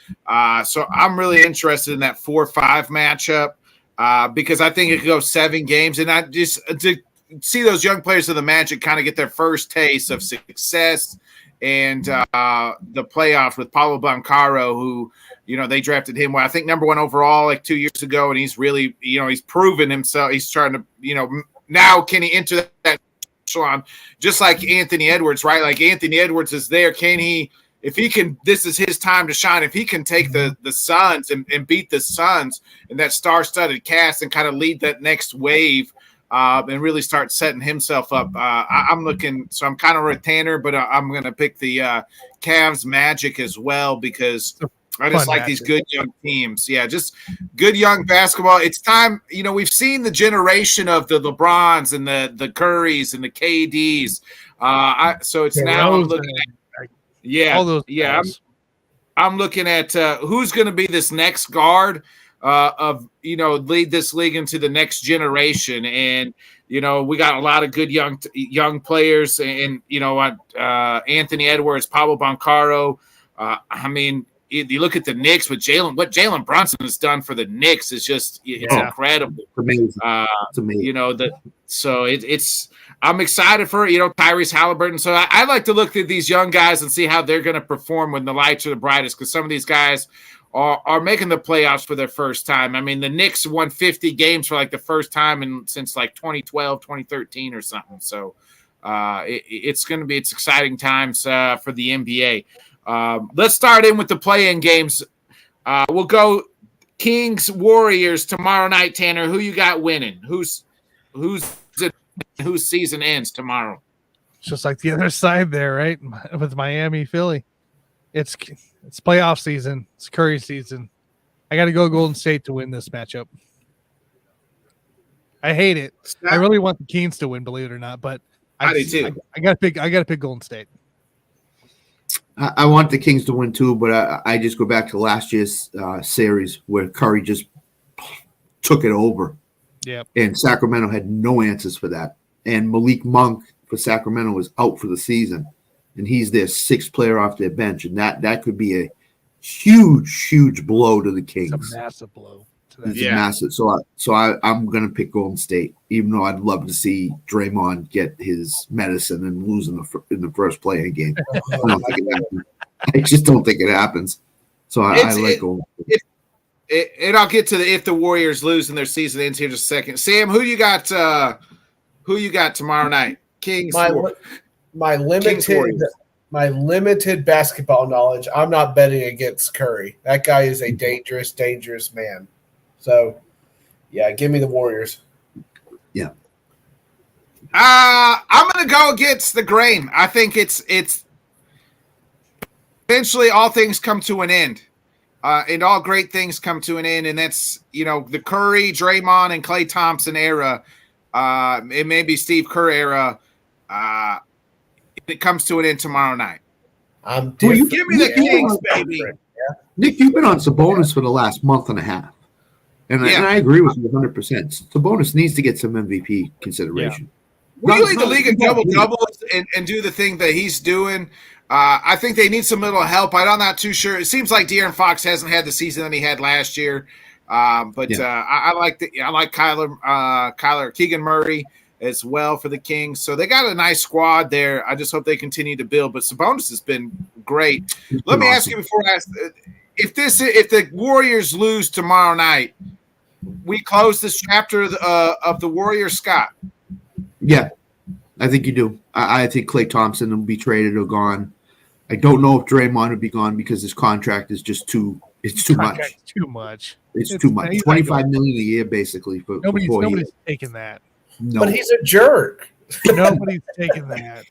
So I'm really interested in that 4-5 matchup because I think it could go 7 games, and I just to see those young players of the Magic kind of get their first taste of success and the playoffs with Paulo Banchero, who they drafted him, I think number 1 overall like 2 years ago, and he's really he's proven himself. He's trying to now can he enter that echelon just like Anthony Edwards, right? Like Anthony Edwards is there. Can he? If he can, this is his time to shine. If he can take the Suns and beat the Suns and that star-studded cast and kind of lead that next wave. And really start setting himself up. I'm looking, so I'm kind of a Tanner, but I'm going to pick the Cavs Magic as well because I just like these good young teams. Yeah, just good young basketball. It's time, we've seen the generation of the LeBrons and the Currys and the KDs. So it's now I'm looking at, all those guys. I'm looking at who's going to be this next guard. Lead this league into the next generation, and we got a lot of good young players, and Anthony Edwards, Paulo Banchero. You look at the Knicks with what Jalen Brunson has done for the Knicks is just incredible. It's amazing. It's amazing. I'm excited for Tyrese Halliburton. So I like to look at these young guys and see how they're going to perform when the lights are the brightest, because some of these guys are making the playoffs for their first time. I mean, the Knicks won 50 games for like the first time since like 2012, 2013 or something. So it's exciting times for the NBA. Let's start in with the play-in games. We'll go Kings Warriors tomorrow night. Tanner, who you got winning? Whose season ends tomorrow? It's just like the other side there, right? With Miami, Philly. It's playoff season. It's Curry season. I got to go Golden State to win this matchup. I hate it. I Steph? really want the Kings to win, believe it or not, but I do too. I got to pick Golden State. I want the Kings to win too, but I just go back to last year's series where Curry just took it over. Yep. And Sacramento had no answers for that. And Malik Monk for Sacramento was out for the season, and he's their sixth player off their bench, and that could be a huge blow to the Kings. It's a massive blow. It's massive. So I'm gonna pick Golden State, even though I'd love to see Draymond get his medicine and lose in the first playing game. I just don't think it happens. So I like Golden State. And I'll get to if the Warriors lose and their season ends here in just a second. Sam, who you got? Who you got tomorrow night? Kings. My limited basketball knowledge. I'm not betting against Curry. That guy is a dangerous man. So, yeah, give me the Warriors. Yeah. I'm going to go against the grain. I think it's eventually all things come to an end. And all great things come to an end, and that's, the Curry, Draymond, and Klay Thompson era. It may be Steve Kerr era. It comes to an end tomorrow night. Give me the Kings, baby. Nick, you've been on Sabonis for the last month and a half. And I agree with you 100%. Sabonis needs to get some MVP consideration. Yeah. We lead the league in double-doubles and do the thing that he's doing. I think they need some little help. I'm not too sure. It seems like De'Aaron Fox hasn't had the season that he had last year. I like Kyler Keegan Murray as well for the Kings. So they got a nice squad there. I just hope they continue to build. But Sabonis has been great. Let me ask you before I ask, if the Warriors lose tomorrow night, we close this chapter of the Warriors, Scott. Yeah, I think you do. I think Klay Thompson will be traded or gone. I don't know if Draymond will be gone because his contract is just too much. It's too much. It's too much. $25 million a year, basically. Nobody's taking that. No. But he's a jerk. Nobody's taking that.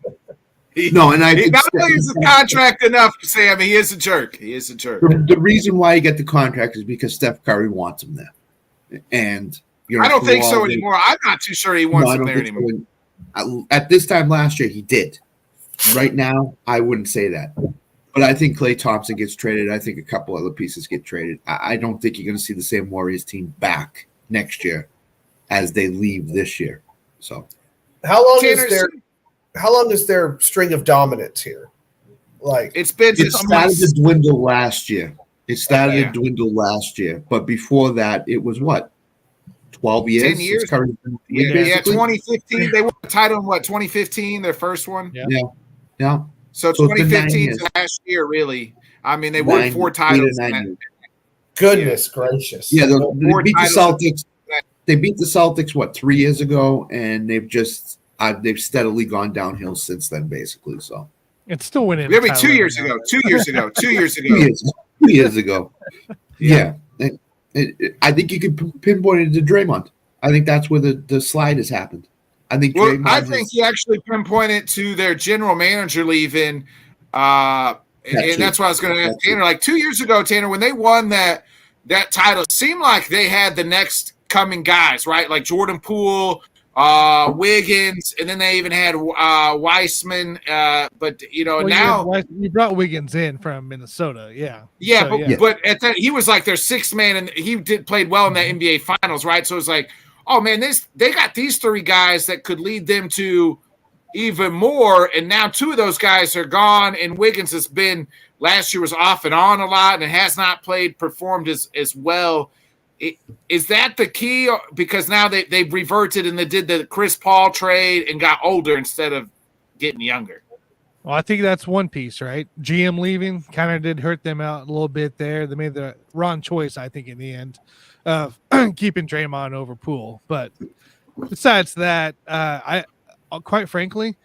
No, and he not only is the contract enough, Sam, he is a jerk. He is a jerk. The reason why he got the contract is because Steph Curry wants him there. And I don't think so anymore. I'm not too sure he wants him there anymore. At this time last year, he did. Right now, I wouldn't say that. But I think Klay Thompson gets traded. I think a couple other pieces get traded. I don't think you're going to see the same Warriors team back next year as they leave this year. So, how long is their string of dominance here? Like it started to dwindle last year. To dwindle last year, but before that, it was what? 12 years? 10 years? 2015. They won the title in 2015, their first one? Yeah. So 2015 is last year, really. I mean, they won 4 titles. Goodness gracious. Yeah, they beat the Celtics. They beat the Celtics, 3 years ago, and they've steadily gone downhill since then, basically. So it's still winning. Maybe 2 years ago. 2 years ago. 2 years ago. 2 years ago. Yeah. I think you could pinpoint it to Draymond. I think that's where the slide has happened. I think you actually pinpointed to their general manager leaving. And that's what I was going to ask Tanner. Like 2 years ago, Tanner, when they won that title, it seemed like they had the next coming guys, right? Like Jordan Poole, Wiggins, and then they even had Weissman. But now you brought Wiggins in from Minnesota, But at that, he was like their sixth man, and he played well in that NBA Finals, right? So it was like, oh man, they got these 3 guys that could lead them to even more, and now 2 of those guys are gone. And Wiggins has been last year was off and on a lot, and has not performed as well. Is that the key? Because now they've reverted and they did the Chris Paul trade and got older instead of getting younger. Well, I think that's one piece, right? GM leaving kind of did hurt them out a little bit there. They made the wrong choice, I think, in the end of keeping Draymond over Poole. But besides that, I quite frankly,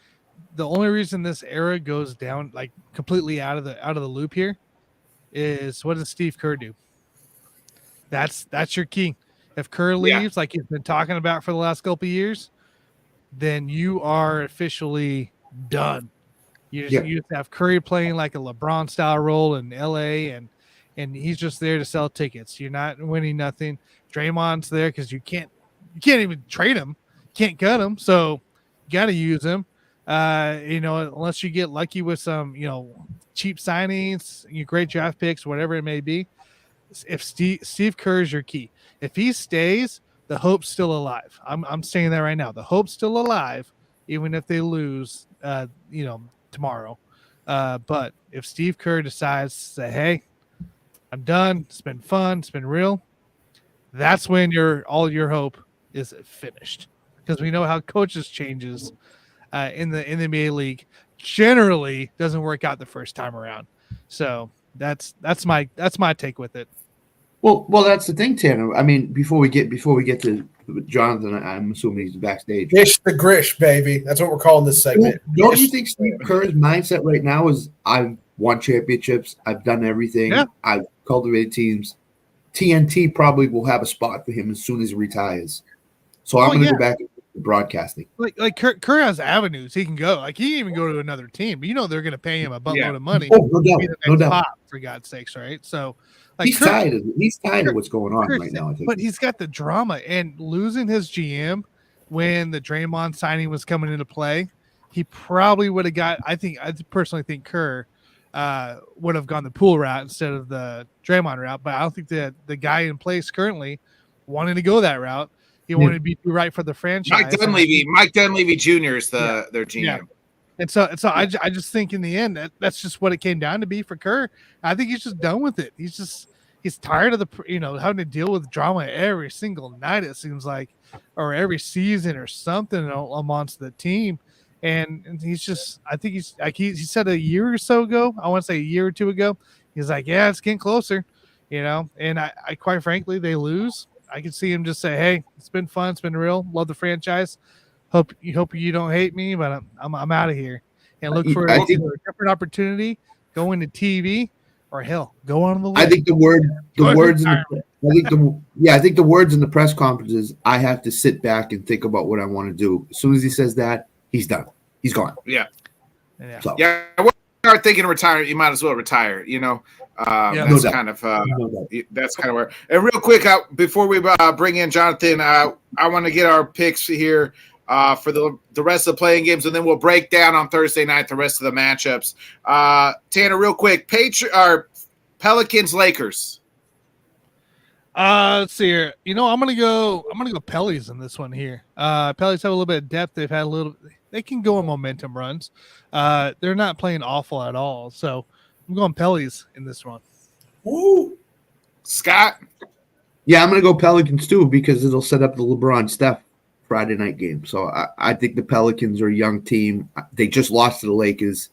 the only reason this era goes down like completely out of the loop here is what does Steve Kerr do? That's your key. If Kerr leaves, like he's been talking about for the last couple of years, then you are officially done. You just have Curry playing like a LeBron style role in LA, and he's just there to sell tickets. You're not winning nothing. Draymond's there because you can't you can't even trade him, can't cut him, so you got to use him. Unless you get lucky with some, cheap signings, great draft picks, whatever it may be. If Steve Kerr is your key, if he stays, the hope's still alive. I'm saying that right now. The hope's still alive, even if they lose, tomorrow. But if Steve Kerr decides to say, "Hey, I'm done. It's been fun. It's been real," that's when all your hope is finished. Because we know how coaches changes in the NBA league generally doesn't work out the first time around. So that's my take with it. Well, that's the thing, Tanner. I mean, before we get to Jonathan, I'm assuming he's backstage. Dish the Grish, baby. That's what we're calling this segment. Well, don't you think Steve Kerr's mindset right now is I've won championships, I've done everything, I've cultivated teams. TNT probably will have a spot for him as soon as he retires. So I'm going to go back to broadcasting. Like Kerr has avenues he can go. Like he can even go to another team, but they're going to pay him a buttload of money. Oh, no doubt. For God's sakes, right? So. He's tired of what's going on right now. I think. But he's got the drama, and losing his GM when the Draymond signing was coming into play, he probably would have got. I personally think Kerr would have gone the Poole route instead of the Draymond route. But I don't think that the guy in place currently wanted to go that route. He wanted to be right for the franchise. Mike Dunleavy Jr. is their GM. Yeah. And so I just think in the end that's just what it came down to be for Kerr. I think he's just done with it. He's tired of having to deal with drama every single night, it seems like, or every season or something amongst the team. And he's just, I think he's like he said a year or so ago, I want to say a year or two ago, he's like, yeah, it's getting closer, and I quite frankly, they lose. I can see him just say, hey, it's been fun, it's been real, love the franchise. Hope you don't hate me, but I'm out of here, and look for a different opportunity. Go into TV, or hell, go on the. I think the words in the press conferences. I have to sit back and think about what I want to do. As soon as he says that, he's done. He's gone. Yeah. So. Yeah. When you start thinking of retiring, you might as well retire. That's kind of where. And real quick, before we bring in Jonathan, I want to get our picks here. For the rest of the playing games, and then we'll break down on Thursday night the rest of the matchups. Tanner, real quick, Pelicans, Lakers. Let's see here. I'm gonna go Pellies in this one here. Pellies have a little bit of depth. They can go on momentum runs. They're not playing awful at all. So I'm going Pellies in this one. Woo. Scott. Yeah, I'm gonna go Pelicans too because it'll set up the LeBron Steph Friday night game. So I think the Pelicans are a young team. They just lost to the Lakers.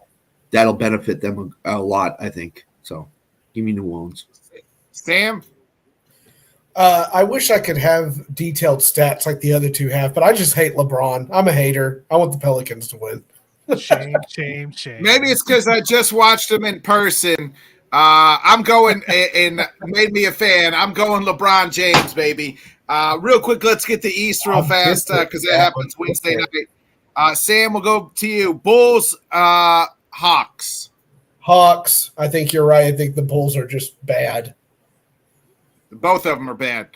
That'll benefit them a lot, I think. So give me New Orleans. Sam? I wish I could have detailed stats like the other two have, but I just hate LeBron. I'm a hater. I want the Pelicans to win. Shame. Maybe it's because I just watched them in person. I'm going and made me a fan. I'm going LeBron James, baby. Real quick, let's get the East real fast because that happens Wednesday night. Sam, we'll go to you. Bulls, Hawks. Hawks. I think you're right. I think the Bulls are just bad. Both of them are bad.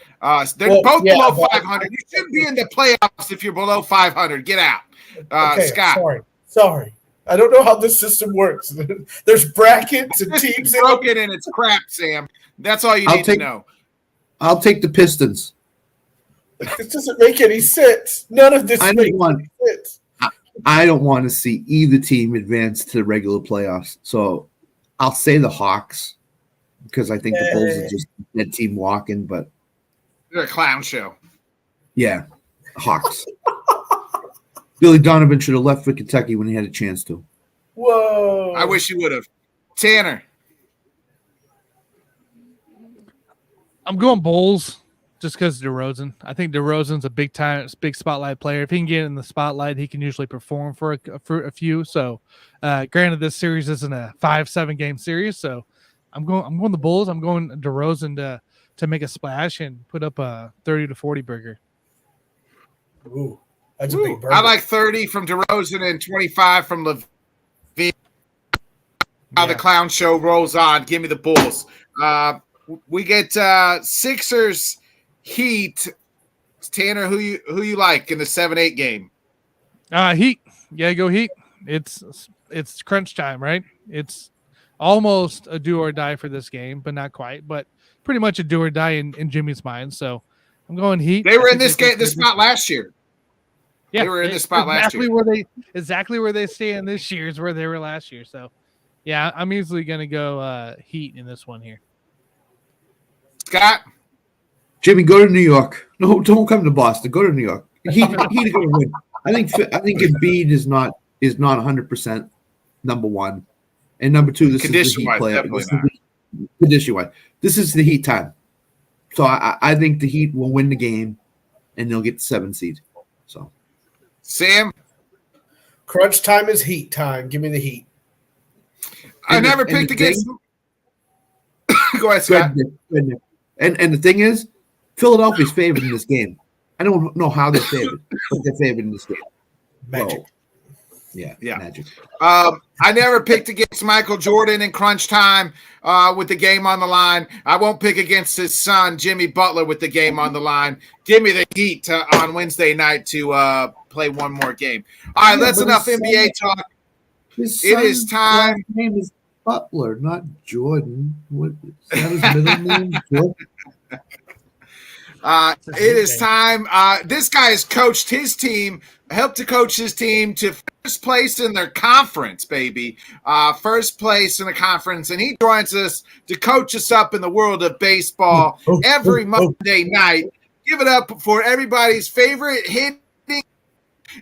They're both below 500. You shouldn't be in the playoffs if you're below 500. Get out. Okay, Scott. Sorry. I don't know how this system works. There's brackets and teams. It's broken and it's crap, Sam. That's all you need to know. I'll take the Pistons. This doesn't make any sense. None of this makes any sense. I don't want to see either team advance to the regular playoffs. So I'll say the Hawks because I think the Bulls are just that team walking, but they're a clown show. Yeah, Hawks. Billy Donovan should have left for Kentucky when he had a chance to. Whoa. I wish he would have. Tanner. I'm going Bulls just because DeRozan. I think DeRozan's a big spotlight player. If he can get in the spotlight, he can usually perform for a few. So, granted, this series isn't a 5-7 game series, so I'm going the Bulls. I'm going DeRozan to make a splash and put up a 30 to 40 burger. Ooh, that's a big burger. I like 30 from DeRozan and 25 from LaVine. How the clown show rolls on. Give me the Bulls. We get Sixers, Heat. Tanner, who you like in the 7-8 game? Heat. Yeah, go Heat. It's crunch time, right? It's almost a do or die for this game, but not quite. But pretty much a do or die in Jimmy's mind. So I'm going Heat. They were in this spot last year. Yeah, they were in this spot last year. Exactly where they stand this year is where they were last year. So, yeah, I'm easily going to go Heat in this one here. Scott? Jimmy, go to New York. No, don't come to Boston. Go to New York. Heat going to win. I think Embiid is not 100% number one, and number two. This is the Heat player. Condition-wise, this is the Heat time. So I think the Heat will win the game, and they'll get the 7 seed. So, Sam, crunch time is Heat time. Give me the Heat. I never picked against. Go ahead, Scott. And the thing is, Philadelphia's favored in this game. I don't know how they're favored, but they're favored in this game. Magic. Well, yeah, magic. I never picked against Michael Jordan in crunch time with the game on the line. I won't pick against his son, Jimmy Butler, with the game on the line. Give me the Heat on Wednesday night to play one more game. All right, that's enough NBA talk. It is time. His name is Butler, not Jordan. What is that his middle name? Jordan? It is time. This guy has coached his team, helped to coach his team to first place in their conference, baby. First place in the conference. And he joins us to coach us up in the world of baseball every Monday night. Give it up for everybody's favorite hitting,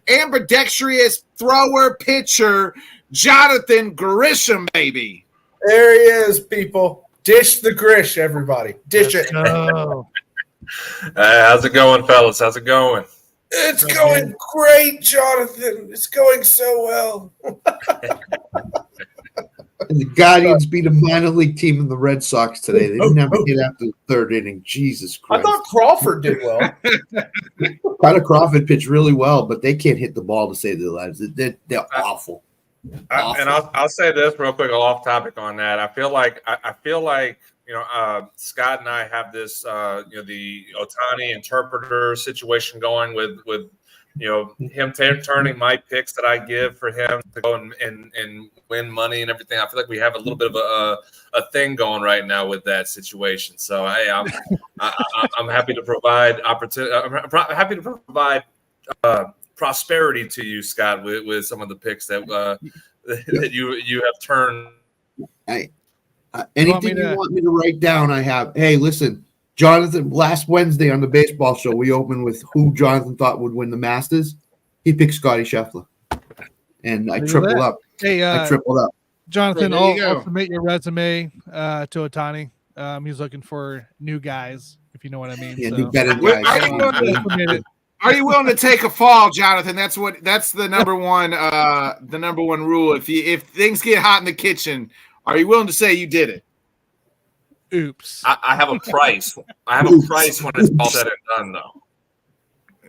ambidextrous thrower, pitcher, Jonathan Grishman, baby. There he is, people. Dish the Grish, everybody. Dish it. Oh. How's it going, fellas? How's it going? It's going great, Jonathan. It's going so well. And the Guardians beat a minor league team in the Red Sox today. They didn't have to get after the third inning. Jesus I Christ. thought Crawford did well. Carter Crawford pitched really well, but they can't hit the ball to save their lives. They're awful. And I'll say this real quick, off topic on that. I feel like Scott and I have this the Ohtani interpreter situation going with him turning my picks that I give for him to go and win money and everything. I feel like we have a little bit of a thing going right now with that situation. So I'm happy to provide opportunity. I'm happy to provide prosperity to you, Scott, with some of the picks that that you have turned. Anything you want me to write down, I have. Hey, listen, Jonathan, last Wednesday on the baseball show, we opened with who Jonathan thought would win the Masters. He picked Scotty Scheffler. And I tripled up. Hey, I tripled up. Jonathan, I'll submit your resume to Ohtani. He's looking for new guys, if you know what I mean. Yeah, so. new better guys. Are you willing to take a fall, Jonathan? That's the number one rule. If things get hot in the kitchen, are you willing to say you did it? Oops. I have a price. I have a price when it's all said and done,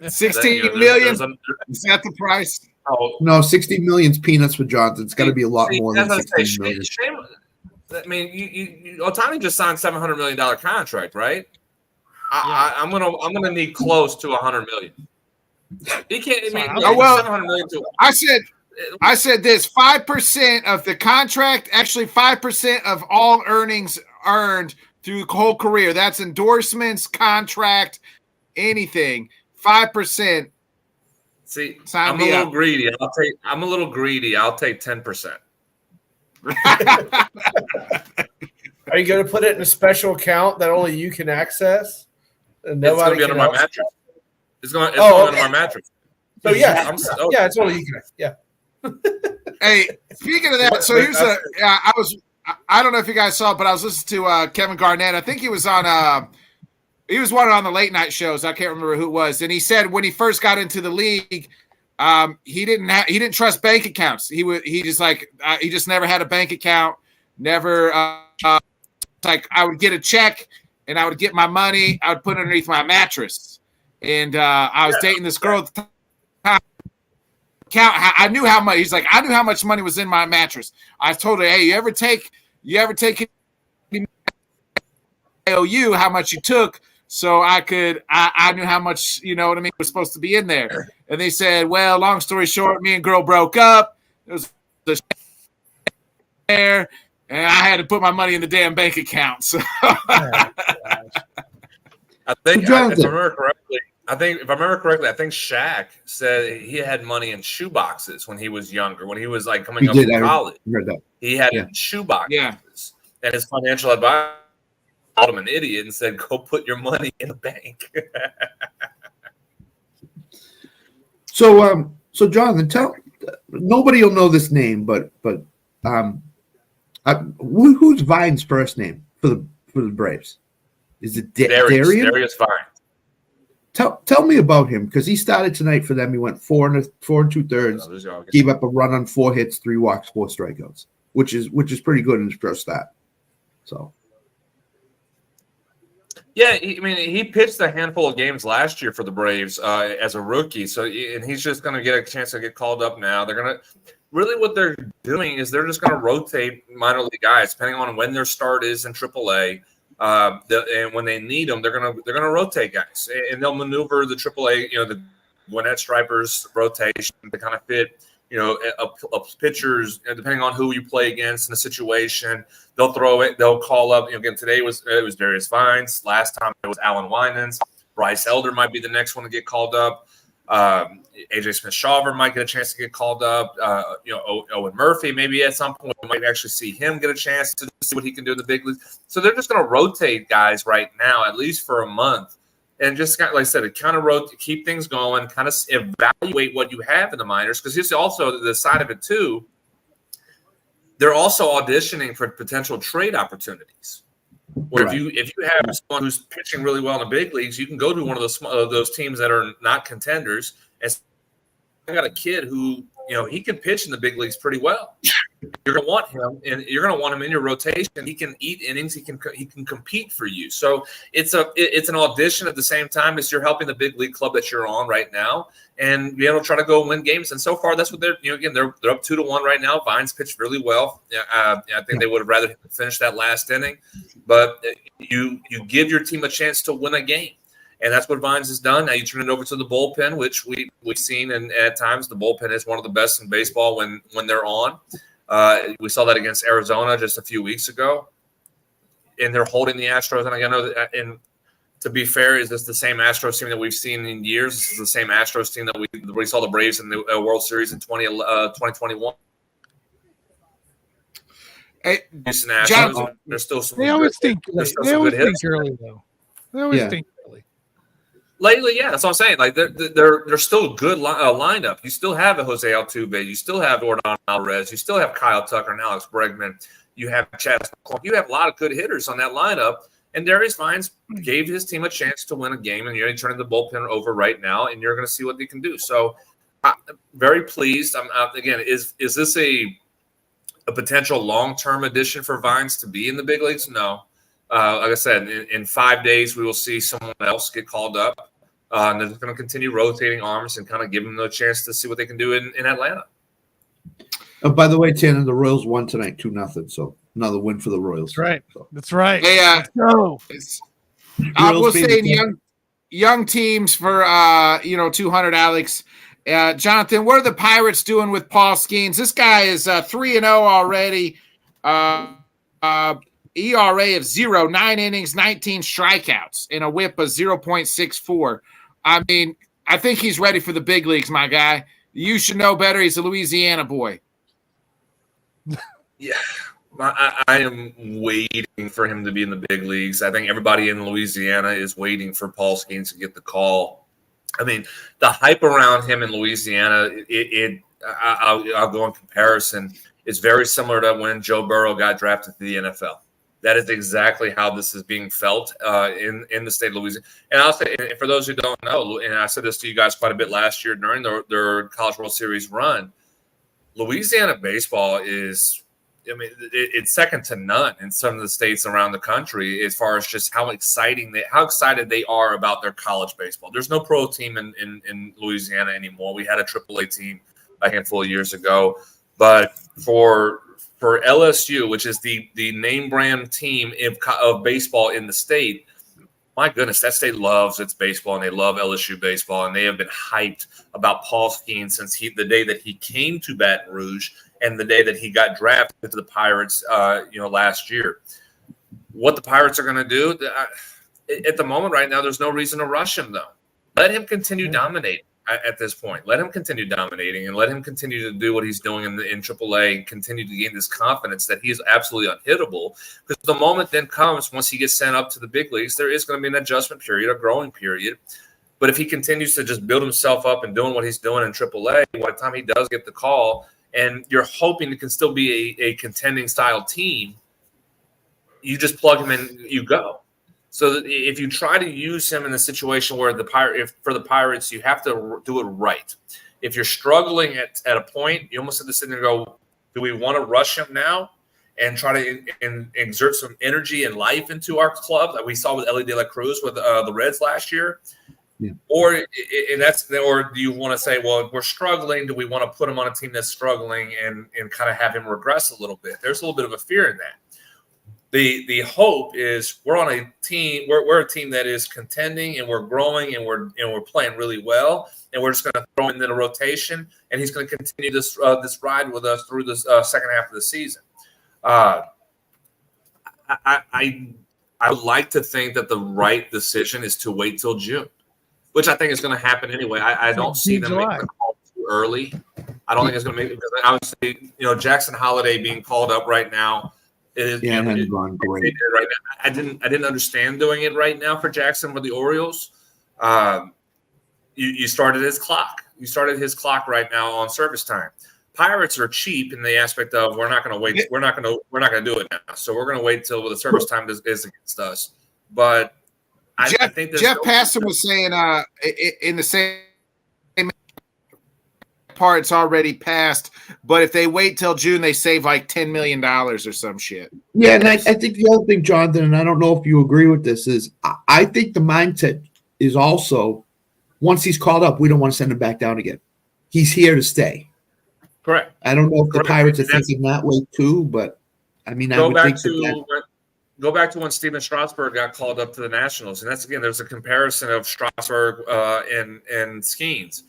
though. 16 million? Is that the price? Oh, no, 60 million's peanuts for Jonathan. It's got to be a lot more than 16 million. I mean, Ohtani just signed $700 million contract, right? I'm gonna need close to $100 million. He can't. $700 million. I said this: 5% of the contract, actually 5% of all earnings earned through the whole career. That's endorsements, contract, anything. 5%. See, I'm a little greedy. I'll take 10%. Are you going to put it in a special account that only you can access? And it's going to be under my mattress. It's going to be under my mattress. So yeah, it's only you can. Yeah. Hey, speaking of that, so here's I don't know if you guys saw it, but I was listening to Kevin Garnett. I think he was on one on the late night shows. I can't remember who it was, and he said when he first got into the league, he didn't trust bank accounts. He just never had a bank account. Never like I would get a check and I would get my money. I would put it underneath my mattress, and I was dating this girl at the time. I knew how much. He's like, I knew how much money was in my mattress. I told her, hey, you ever take IOU how much you took, so I knew how much, you know what I mean, was supposed to be in there. And they said, well, long story short, me and girl broke up. It was the there, and I had to put my money in the damn bank account. So I think, if I remember correctly, I think Shaq said he had money in shoe boxes when he was younger, when he was like coming up from college. He had in shoe boxes, and his financial advisor called him an idiot and said, "Go put your money in the bank." So Jonathan, nobody will know this name, but who's Vine's first name for the Braves? Is it Darian? Darius Vine. Tell me about him, because he started tonight for them. He went 4 2/3, gave up a run on 4 hits, 3 walks, 4 strikeouts, which is pretty good in his first start. So, yeah, he pitched a handful of games last year for the Braves as a rookie. So, and he's just going to get a chance to get called up now. They're going to really what they're doing is they're just going to rotate minor league guys depending on when their start is in AAA. And when they need them, they're gonna rotate guys, and they'll maneuver the AAA, the Gwinnett Stripers rotation to kind of fit, a pitchers depending on who you play against in the situation. They'll throw it. They'll call up. Again, today it was Darius Vines. Last time it was Alan Winans. Bryce Elder might be the next one to get called up. AJ Smith-Shawver might get a chance to get called up. Owen Murphy, maybe at some point we might actually see him get a chance to see what he can do in the big leagues. So they're just going to rotate guys right now, at least for a month, and just like I said, kind of rotate, keep things going, kind of evaluate what you have in the minors, because it's also the side of it too. They're also auditioning for potential trade opportunities. Where if you have someone who's pitching really well in the big leagues, you can go to one of those teams that are not contenders. And I got a kid who he can pitch in the big leagues pretty well. You're gonna want him, and you're gonna want him in your rotation. He can eat innings. He can compete for you. So it's an audition at the same time as you're helping the big league club that you're on right now, and try to go win games. And so far, that's what they're again they're up 2-1 right now. Vines pitched really well. I think they would have rather finish that last inning, but you give your team a chance to win a game. And that's what Vines has done. Now you turn it over to the bullpen, which we've seen, and at times the bullpen is one of the best in baseball when they're on. We saw that against Arizona just a few weeks ago, and they're holding the Astros. And I know that, and to be fair, is this the same Astros team that we've seen in years? This is the same Astros team that we saw the Braves in the World Series in 2021. Hey, Astros, there's still some. They always think early, though. They always think early. Lately, yeah, that's what I'm saying. Like they're still a good lineup. You still have a Jose Altuve. You still have Yordan Alvarez. You still have Kyle Tucker and Alex Bregman. You have Chad. You have a lot of good hitters on that lineup. And Darius Vines gave his team a chance to win a game, and you're turning the bullpen over right now, and you're going to see what they can do. So, I'm very pleased. Again, is this a potential long-term addition for Vines to be in the big leagues? No. Like I said, in 5 days, we will see someone else get called up. And they're going to continue rotating arms and kind of give them a chance to see what they can do in Atlanta. Oh, by the way, Tanner, the Royals won tonight 2-0, so another win for the Royals. That's right. So. That's right. Hey, no. I will say young teams for 200, Alex. Jonathan, what are the Pirates doing with Paul Skeens? This guy is 3-0 already. ERA of 0, 9 innings, 19 strikeouts, and a whip of 0.64. I mean, I think he's ready for the big leagues, my guy. You should know better. He's a Louisiana boy. Yeah, I am waiting for him to be in the big leagues. I think everybody in Louisiana is waiting for Paul Skeens to get the call. I mean, the hype around him in Louisiana, I'll go in comparison, is very similar to when Joe Burrow got drafted to the NFL. That is exactly how this is being felt in the state of Louisiana. And I'll say, and for those who don't know, and I said this to you guys quite a bit last year during their College World Series run, Louisiana baseball is, it's second to none in some of the states around the country as far as just how excited they are about their college baseball. There's no pro team in Louisiana anymore. We had a AAA team a handful of years ago, but for LSU, which is the name brand team of baseball in the state, my goodness, that state loves its baseball, and they love LSU baseball, and they have been hyped about Paul Skeens since the day that he came to Baton Rouge and the day that he got drafted to the Pirates, last year. What the Pirates are going to do at the moment right now, there's no reason to rush him, though. Let him continue dominating at this point. Let him continue dominating, and let him continue to do what he's doing in AAA and continue to gain this confidence that he is absolutely unhittable. Because the moment then comes, once he gets sent up to the big leagues, there is going to be an adjustment period, a growing period. But if he continues to just build himself up and doing what he's doing in AAA, by the time he does get the call, and you're hoping it can still be a contending style team, you just plug him in, you go. So if you try to use him in a situation where for the Pirates, you have to do it right. If you're struggling at a point, you almost have to sit there and go, do we want to rush him now and try to exert some energy and life into our club like we saw with Ellie De La Cruz with the Reds last year? Yeah. Or do you want to say, well, if we're struggling, do we want to put him on a team that's struggling and kind of have him regress a little bit? There's a little bit of a fear in that. The hope is we're on a team. We're a team that is contending and we're growing and we're playing really well. And we're just going to throw him into the rotation, and he's going to continue this ride with us through this second half of the season. I would like to think that the right decision is to wait till June, which I think is going to happen anyway. I don't see them making the call too early. I don't think it's going to make it because obviously, Jackson Holiday being called up right now. It hasn't gone great right now. I didn't understand doing it right now for Jackson with the Orioles. You started his clock. You started his clock right now on service time. Pirates are cheap in the aspect of we're not going to wait. We're not going to do it now. So we're going to wait till the service time is against us. But I think Jeff Passan was saying in the same part, it's already passed. But if they wait till June, they save like $10 million or some shit. Yeah, and I think the other thing, Jonathan, and I don't know if you agree with this, is I think the mindset is also once he's called up, we don't want to send him back down again. He's here to stay. Correct. I don't know if the Pirates are thinking that way too, but I mean, I would think go back to when Steven Strasburg got called up to the Nationals, and that's again, there's a comparison of Strasburg and Skeens.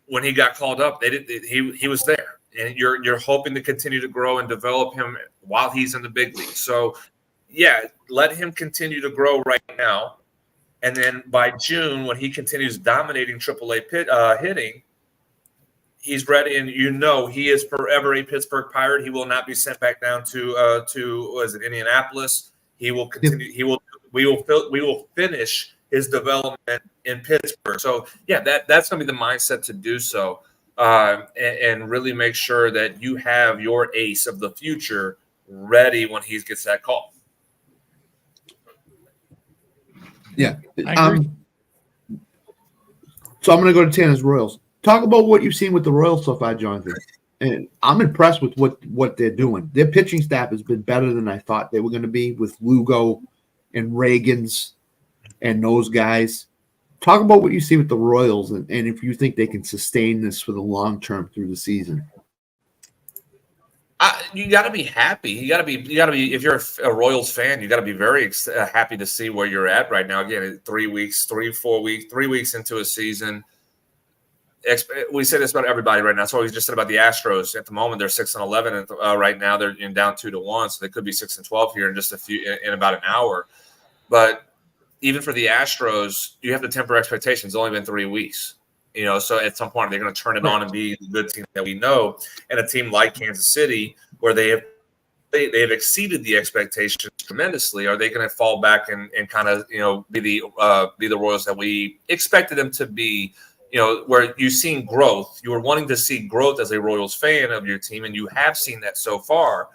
When he got called up, he was there, and you're hoping to continue to grow and develop him while he's in the big league. So, yeah, let him continue to grow right now, and then by June, when he continues dominating AAA hitting, he's ready, and he is forever a Pittsburgh Pirate. He will not be sent back down to Indianapolis. He will continue. We will finish his development in Pittsburgh. So yeah, that's going to be the mindset to do so, and really make sure that you have your ace of the future ready when he gets that call. Yeah. So I'm going to go to Tanner's Royals. Talk about what you've seen with the Royals so far, Jonathan. And I'm impressed with what they're doing. Their pitching staff has been better than I thought they were going to be with Lugo and Reagans and those guys. Talk about what you see with the Royals and if you think they can sustain this for the long term through the season. You got to be happy. You got to be. If you're a Royals fan, you got to be very happy to see where you're at right now. Again, 3 weeks into a season. We say this about everybody right now. That's what we just said about the Astros. At the moment, they're 6-11, and right now they're down 2-1, so they could be 6-12 here in about an hour. But even for the Astros, you have to temper expectations. It's only been 3 weeks. So at some point they're going to turn it on and be the good team that we know. And a team like Kansas City, where they have exceeded the expectations tremendously, are they going to fall back and kind of be the Royals that we expected them to be? Where you've seen growth. You were wanting to see growth as a Royals fan of your team, and you have seen that so far.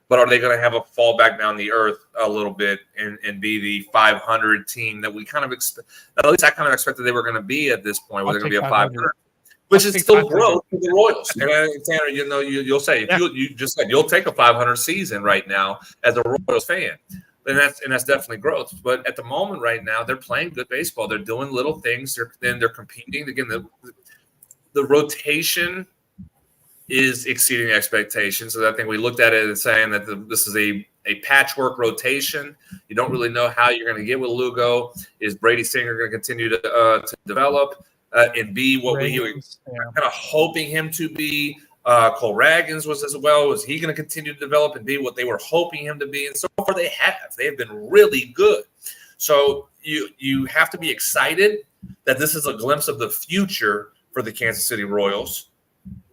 But are they going to have a fall back down the earth a little bit and be the 500 team that we kind of expect? At least I kind of expected they were going to be at this point, where they're going to be a 500, which is still growth for the Royals. And Tanner, you'll say if you just said you'll take a 500 season right now as a Royals fan. And that's definitely growth. But at the moment right now, they're playing good baseball. They're doing little things. They're competing. Again, the rotation is exceeding expectations. So I think we looked at it and saying that this is a patchwork rotation. You don't really know how you're going to get with Lugo. Is Brady Singer going to continue to develop and be what we were kind of hoping him to be? Cole Raggins was as well. Was he going to continue to develop and be what they were hoping him to be? And so far they have. They have been really good. So you have to be excited that this is a glimpse of the future for the Kansas City Royals.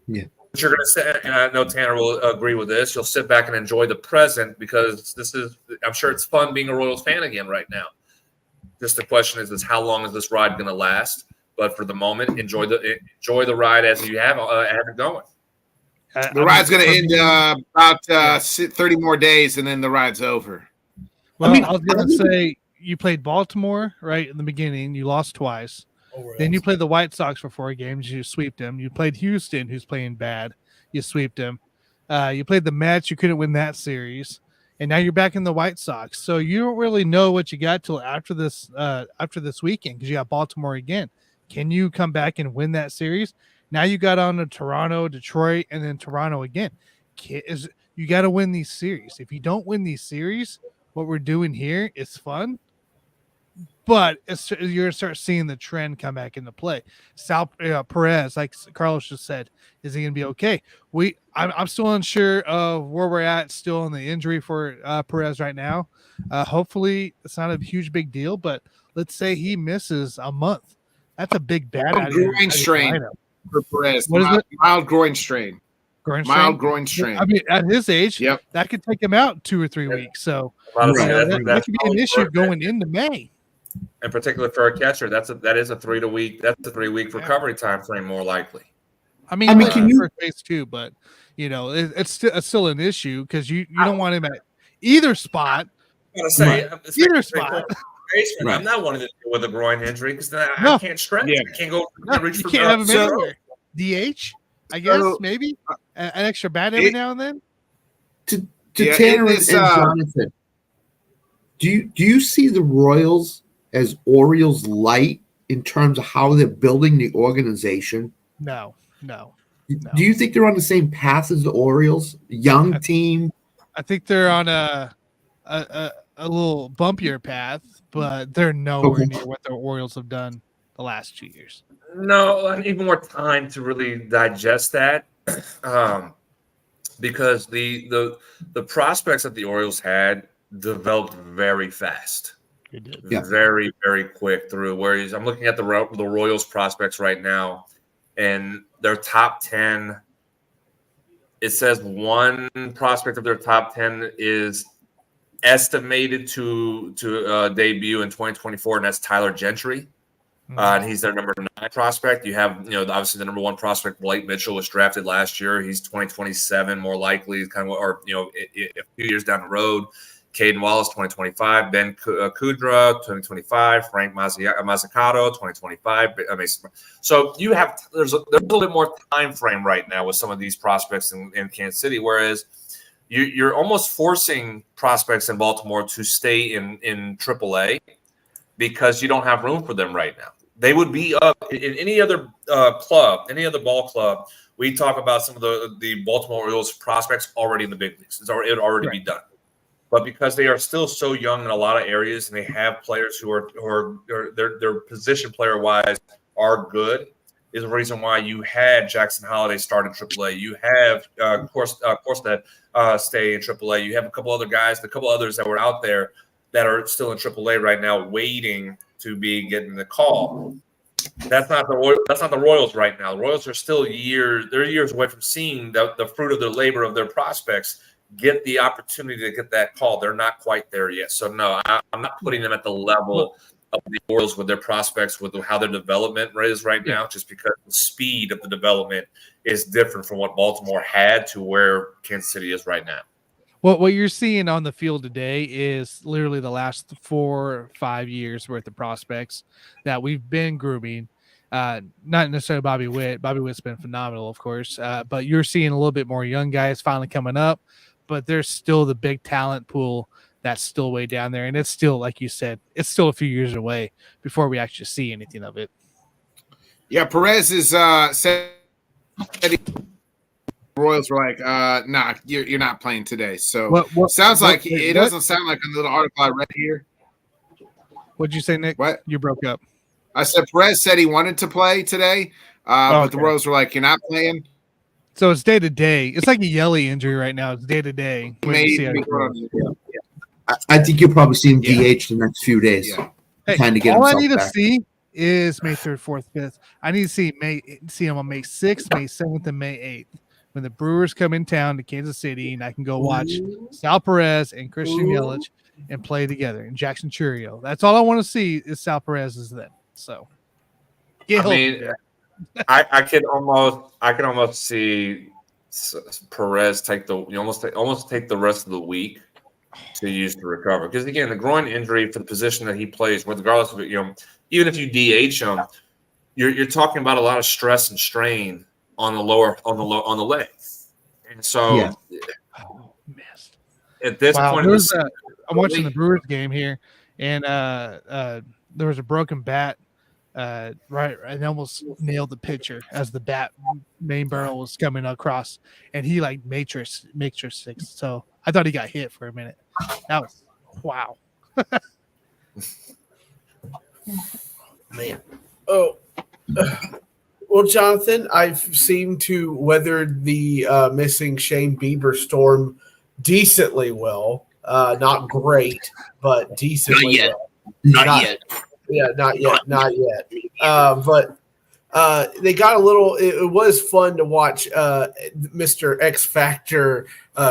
Yeah. But you're going to say, and I know Tanner will agree with this, you'll sit back and enjoy the present because I'm sure it's fun being a Royals fan again right now. Just the question is how long is this ride going to last? But for the moment, enjoy the ride as you have it going. The ride's going to end about 30 more days, and then the ride's over. Well, I was going to say you played Baltimore right in the beginning. You lost twice. Then you played the White Sox for 4 games. You sweeped them. You played Houston, who's playing bad. You sweeped them. You played the Mets. You couldn't win that series. And now you're back in the White Sox. So you don't really know what you got till after this weekend because you got Baltimore again. Can you come back and win that series? Now you got on to Toronto, Detroit, and then Toronto again. You got to win these series. If you don't win these series, what we're doing here is fun, but you're going to start seeing the trend come back into play. Sal Perez, like Carlos just said, is he going to be okay? I'm still unsure of where we're at still in the injury for Perez right now. Hopefully it's not a huge big deal, but let's say he misses a month. That's a big bad groin strain for Perez. What is it? Mild groin strain. Mild groin strain. I mean, at his age, that could take him out 2 or 3 weeks. So that could be an issue going into May. In particular for a catcher, that is a 3-week recovery time frame more likely. I mean can you first base too, but it's still an issue because you don't want him at either spot. I'm gonna say either spot. Right. I'm not wanting to deal with a groin injury because I can't stretch. Yeah. I can't go. You can't have him anywhere. DH, I guess maybe an extra bat every now and then. To Tanner and Jonathan, do you see the Royals as Orioles light in terms of how they're building the organization? No. Do you think they're on the same path as the Orioles? Young team. I think they're on a little bumpier path, but they're nowhere near what the Orioles have done the last 2 years. No, I need more time to really digest that because the prospects that the Orioles had developed very fast. It did. Very, very quick through. Whereas I'm looking at the Royals prospects right now, and their top 10, it says one prospect of their top 10 is estimated to debut in 2024, and that's Tyler Gentry. And he's their number 9 prospect. You have, obviously the number 1 prospect, Blake Mitchell, was drafted last year. He's 2027 more likely, kind of, or a few years down the road. Caden Wallace, 2025. Ben Kudra, 2025. Frank Mazzucato, 2025. So there's a little bit more time frame right now with some of these prospects in Kansas City, whereas you're almost forcing prospects in Baltimore to stay in AAA because you don't have room for them right now. They would be up in any other club, any other ball club. We talk about some of the Baltimore Orioles prospects already in the big leagues. It would already be done. But because they are still so young in a lot of areas, and they have players who are their position player wise are good, is the reason why you had Jackson Holiday start in AAA. You have Corstead stay in AAA. You have a couple other guys, a couple others that were out there that are still in AAA right now, waiting to be getting the call. That's not the Royals right now. The Royals are still years away from seeing the fruit of their labor of their prospects get the opportunity to get that call. They're not quite there yet. So no, I'm not putting them at the level of the Orioles with their prospects, with how their development is right now, just because the speed of the development is different from what Baltimore had to where Kansas City is right now. What you're seeing on the field today is literally the last 4 or 5 years worth of prospects that we've been grooming. Not necessarily Bobby Witt. Bobby Witt's been phenomenal, of course, but you're seeing a little bit more young guys finally coming up, but there's still the big talent pool that's still way down there, and it's still, like you said, it's still a few years away before we actually see anything of it. Yeah, Perez is said Royals were like, nah, you're not playing today. So What sounds what- like wait, it what? doesn't sound like a little article I read here. What'd you say, Nick? What? You broke up. I said Perez said he wanted to play today, but the Okay. Royals were like, you're not playing. So it's day to day. It's like a Yelly injury right now. It's day to day. Wait to see how it goes. I think you'll probably see him Yeah. DH the next few days. Yeah. Hey, Kind of get all I himself need to back. see is May 3rd, 4th, 5th. I need to see him on May 6th, May 7th, and May 8th when the Brewers come in town to Kansas City, and I can go watch Sal Perez and Christian Yelich and play together, and Jackson Churio. That's all I want to see is Sal Perez is then. So, get I healthy, mean, man. I could almost see Perez take almost take the rest of the week to use to recover, because again, the groin injury for the position that he plays, regardless of it, even if you DH him, you're talking about a lot of stress and strain on the leg, and so Yeah. Oh, missed. at this point, I'm watching the Brewers game here, and there was a broken bat. Right, and almost nailed the pitcher as the bat main barrel was coming across, and he like matrix six. So I thought he got hit for a minute. That was wow. Man. Oh. Well, Jonathan, I've seemed to weather the missing Shane Bieber storm decently well. Not great, but decently well. Not yet. Yeah, not yet. But they got a little. It was fun to watch Mr. X Factor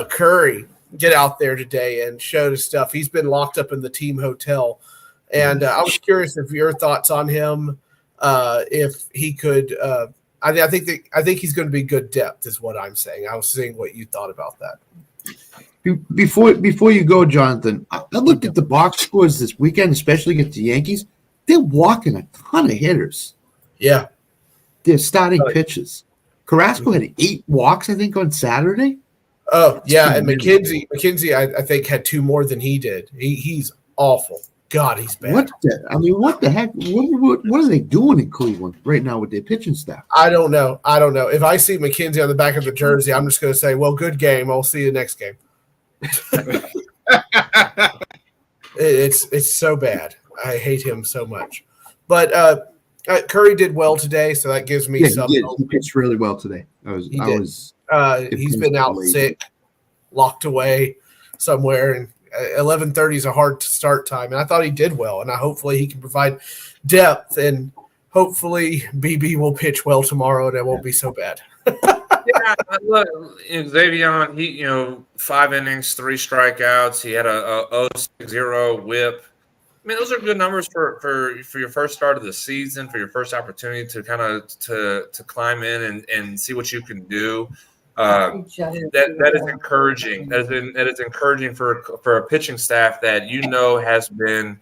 Curry get out there today and show his stuff. He's been locked up in the team hotel, and I was curious if your thoughts on him. If he could, I think he's going to be good depth, is what I'm saying. I was seeing what you thought about that. Before you go, Jonathan, I looked at the box scores this weekend, especially against the Yankees. They're walking a ton of hitters. Yeah. They're starting pitches. Carrasco had 8 walks, I think, on Saturday. Oh, yeah, and McKenzie, I think, had 2 more than he did. He's awful. God, he's bad. What the heck? What are they doing in Cleveland right now with their pitching staff? I don't know. If I see McKenzie on the back of the jersey, I'm just going to say, well, good game. I'll see you next game. It's so bad. I hate him so much. But Curry did well today, so that gives me some hope. He pitched really well today. He's been out sick, locked away somewhere, and 11:30 is a hard start time. And I thought he did well, and hopefully he can provide depth, and hopefully BB will pitch well tomorrow, and it won't be so bad. Yeah, look, Xavier, he 5 innings, 3 strikeouts. He had a 0.60 WHIP. I mean, those are good numbers for your first start of the season, for your first opportunity to kind of to climb in and see what you can do. That is encouraging. That is encouraging for a pitching staff that has been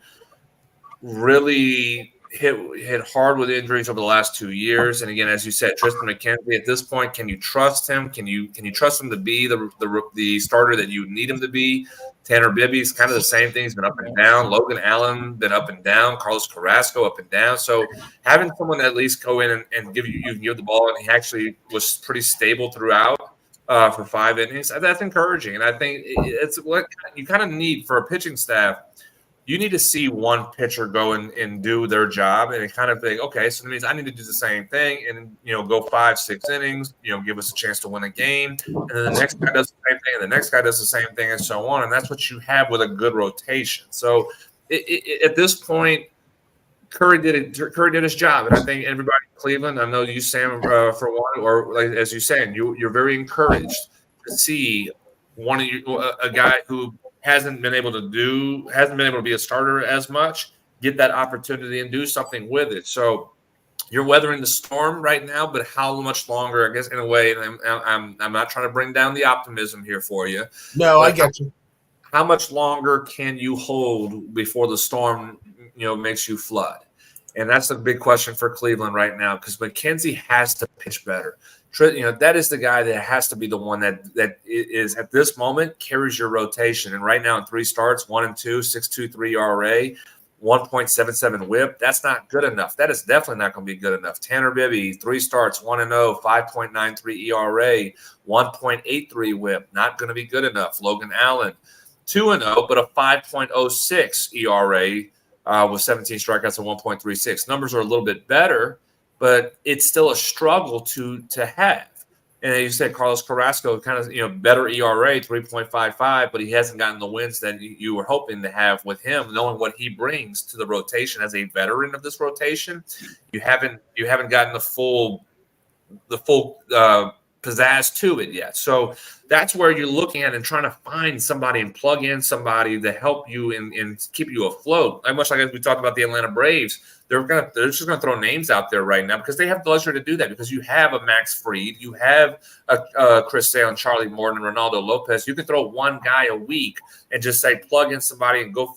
really hit hard with injuries over the last 2 years. And again, as you said, Tristan McKenzie, at this point, can you trust him? Can you trust him to be the starter that you need him to be? Tanner Bibby's kind of the same thing. He's been up and down. Logan Allen been up and down. Carlos Carrasco up and down. So having someone at least go in and give the ball, and he actually was pretty stable throughout for 5 innings, that's encouraging. And I think it's what you kind of need for a pitching staff. You need to see one pitcher go and do their job, and kind of think, okay, so that means I need to do the same thing and, go 5-6 innings, give us a chance to win a game. And then the next guy does the same thing, and the next guy does the same thing, and so on. And that's what you have with a good rotation. So at this point, Curry did his job. And I think everybody in Cleveland, I know you, Sam, for one, or like, as you saying, you're very encouraged to see a guy who hasn't been able to be a starter as much, get that opportunity and do something with it. So you're weathering the storm right now, but how much longer, I guess, in a way, and I'm not trying to bring down the optimism here for you. No, I get you. How much longer can you hold before the storm, makes you flood? And that's a big question for Cleveland right now, because McKenzie has to pitch better. That is the guy that has to be the one that is at this moment carries your rotation. And right now in 3 starts, 1 and 2, 6.23 ERA. 1.77 whip. That's not good enough. That is definitely not going to be good enough. Tanner Bibby, 3 starts, 1-0, 5.93 ERA, 1.83 whip. Not going to be good enough. Logan Allen, 2-0, but a 5.06 ERA with 17 strikeouts and 1.36. Numbers are a little bit better, but it's still a struggle to have. And you said Carlos Carrasco, kind of, better ERA, 3.55, but he hasn't gotten the wins that you were hoping to have with him, knowing what he brings to the rotation as a veteran of this rotation. You haven't gotten the full pizzazz to it yet. So that's where you're looking at and trying to find somebody and plug in somebody to help you and keep you afloat. Much like as we talked about the Atlanta Braves, they're just going to throw names out there right now because they have the leisure to do that, because you have a Max Fried, you have a Chris Sale and Charlie Morton and Ronaldo Lopez. You can throw one guy a week and just say plug in somebody and go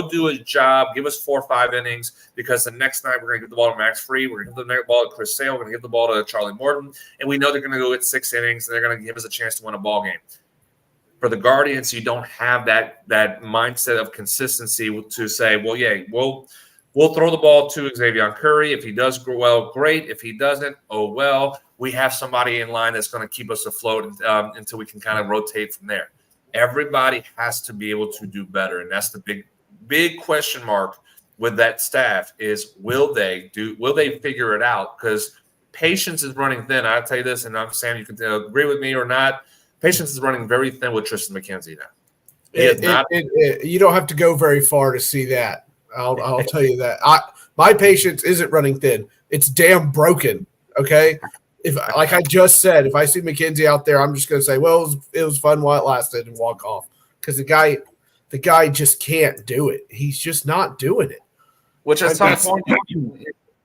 do his job. Give us 4 or 5 innings, because the next night we're going to give the ball to Max Fried, we're going to give the ball to Chris Sale, we're going to give the ball to Charlie Morton, and we know they're going to go get 6 innings and they're going to give us a chance to win a ball game. For the Guardians, you don't have that mindset of consistency to say, well, yeah, we'll throw the ball to Xavier Curry. If he does well, great. If he doesn't, oh well. We have somebody in line that's going to keep us afloat until we can kind of rotate from there. Everybody has to be able to do better, and that's the big question mark with that staff is will they figure it out? Because patience is running thin. I'll tell you this, and I'm Sam, you can agree with me or not. Patience is running very thin with Tristan McKenzie now. You don't have to go very far to see that. I'll tell you that. My patience isn't running thin. It's damn broken. Okay. If, like I just said, if I see McKenzie out there, I'm just going to say, well, it was fun while it lasted, and walk off. Because the guy just can't do it. He's just not doing it. Which at some point you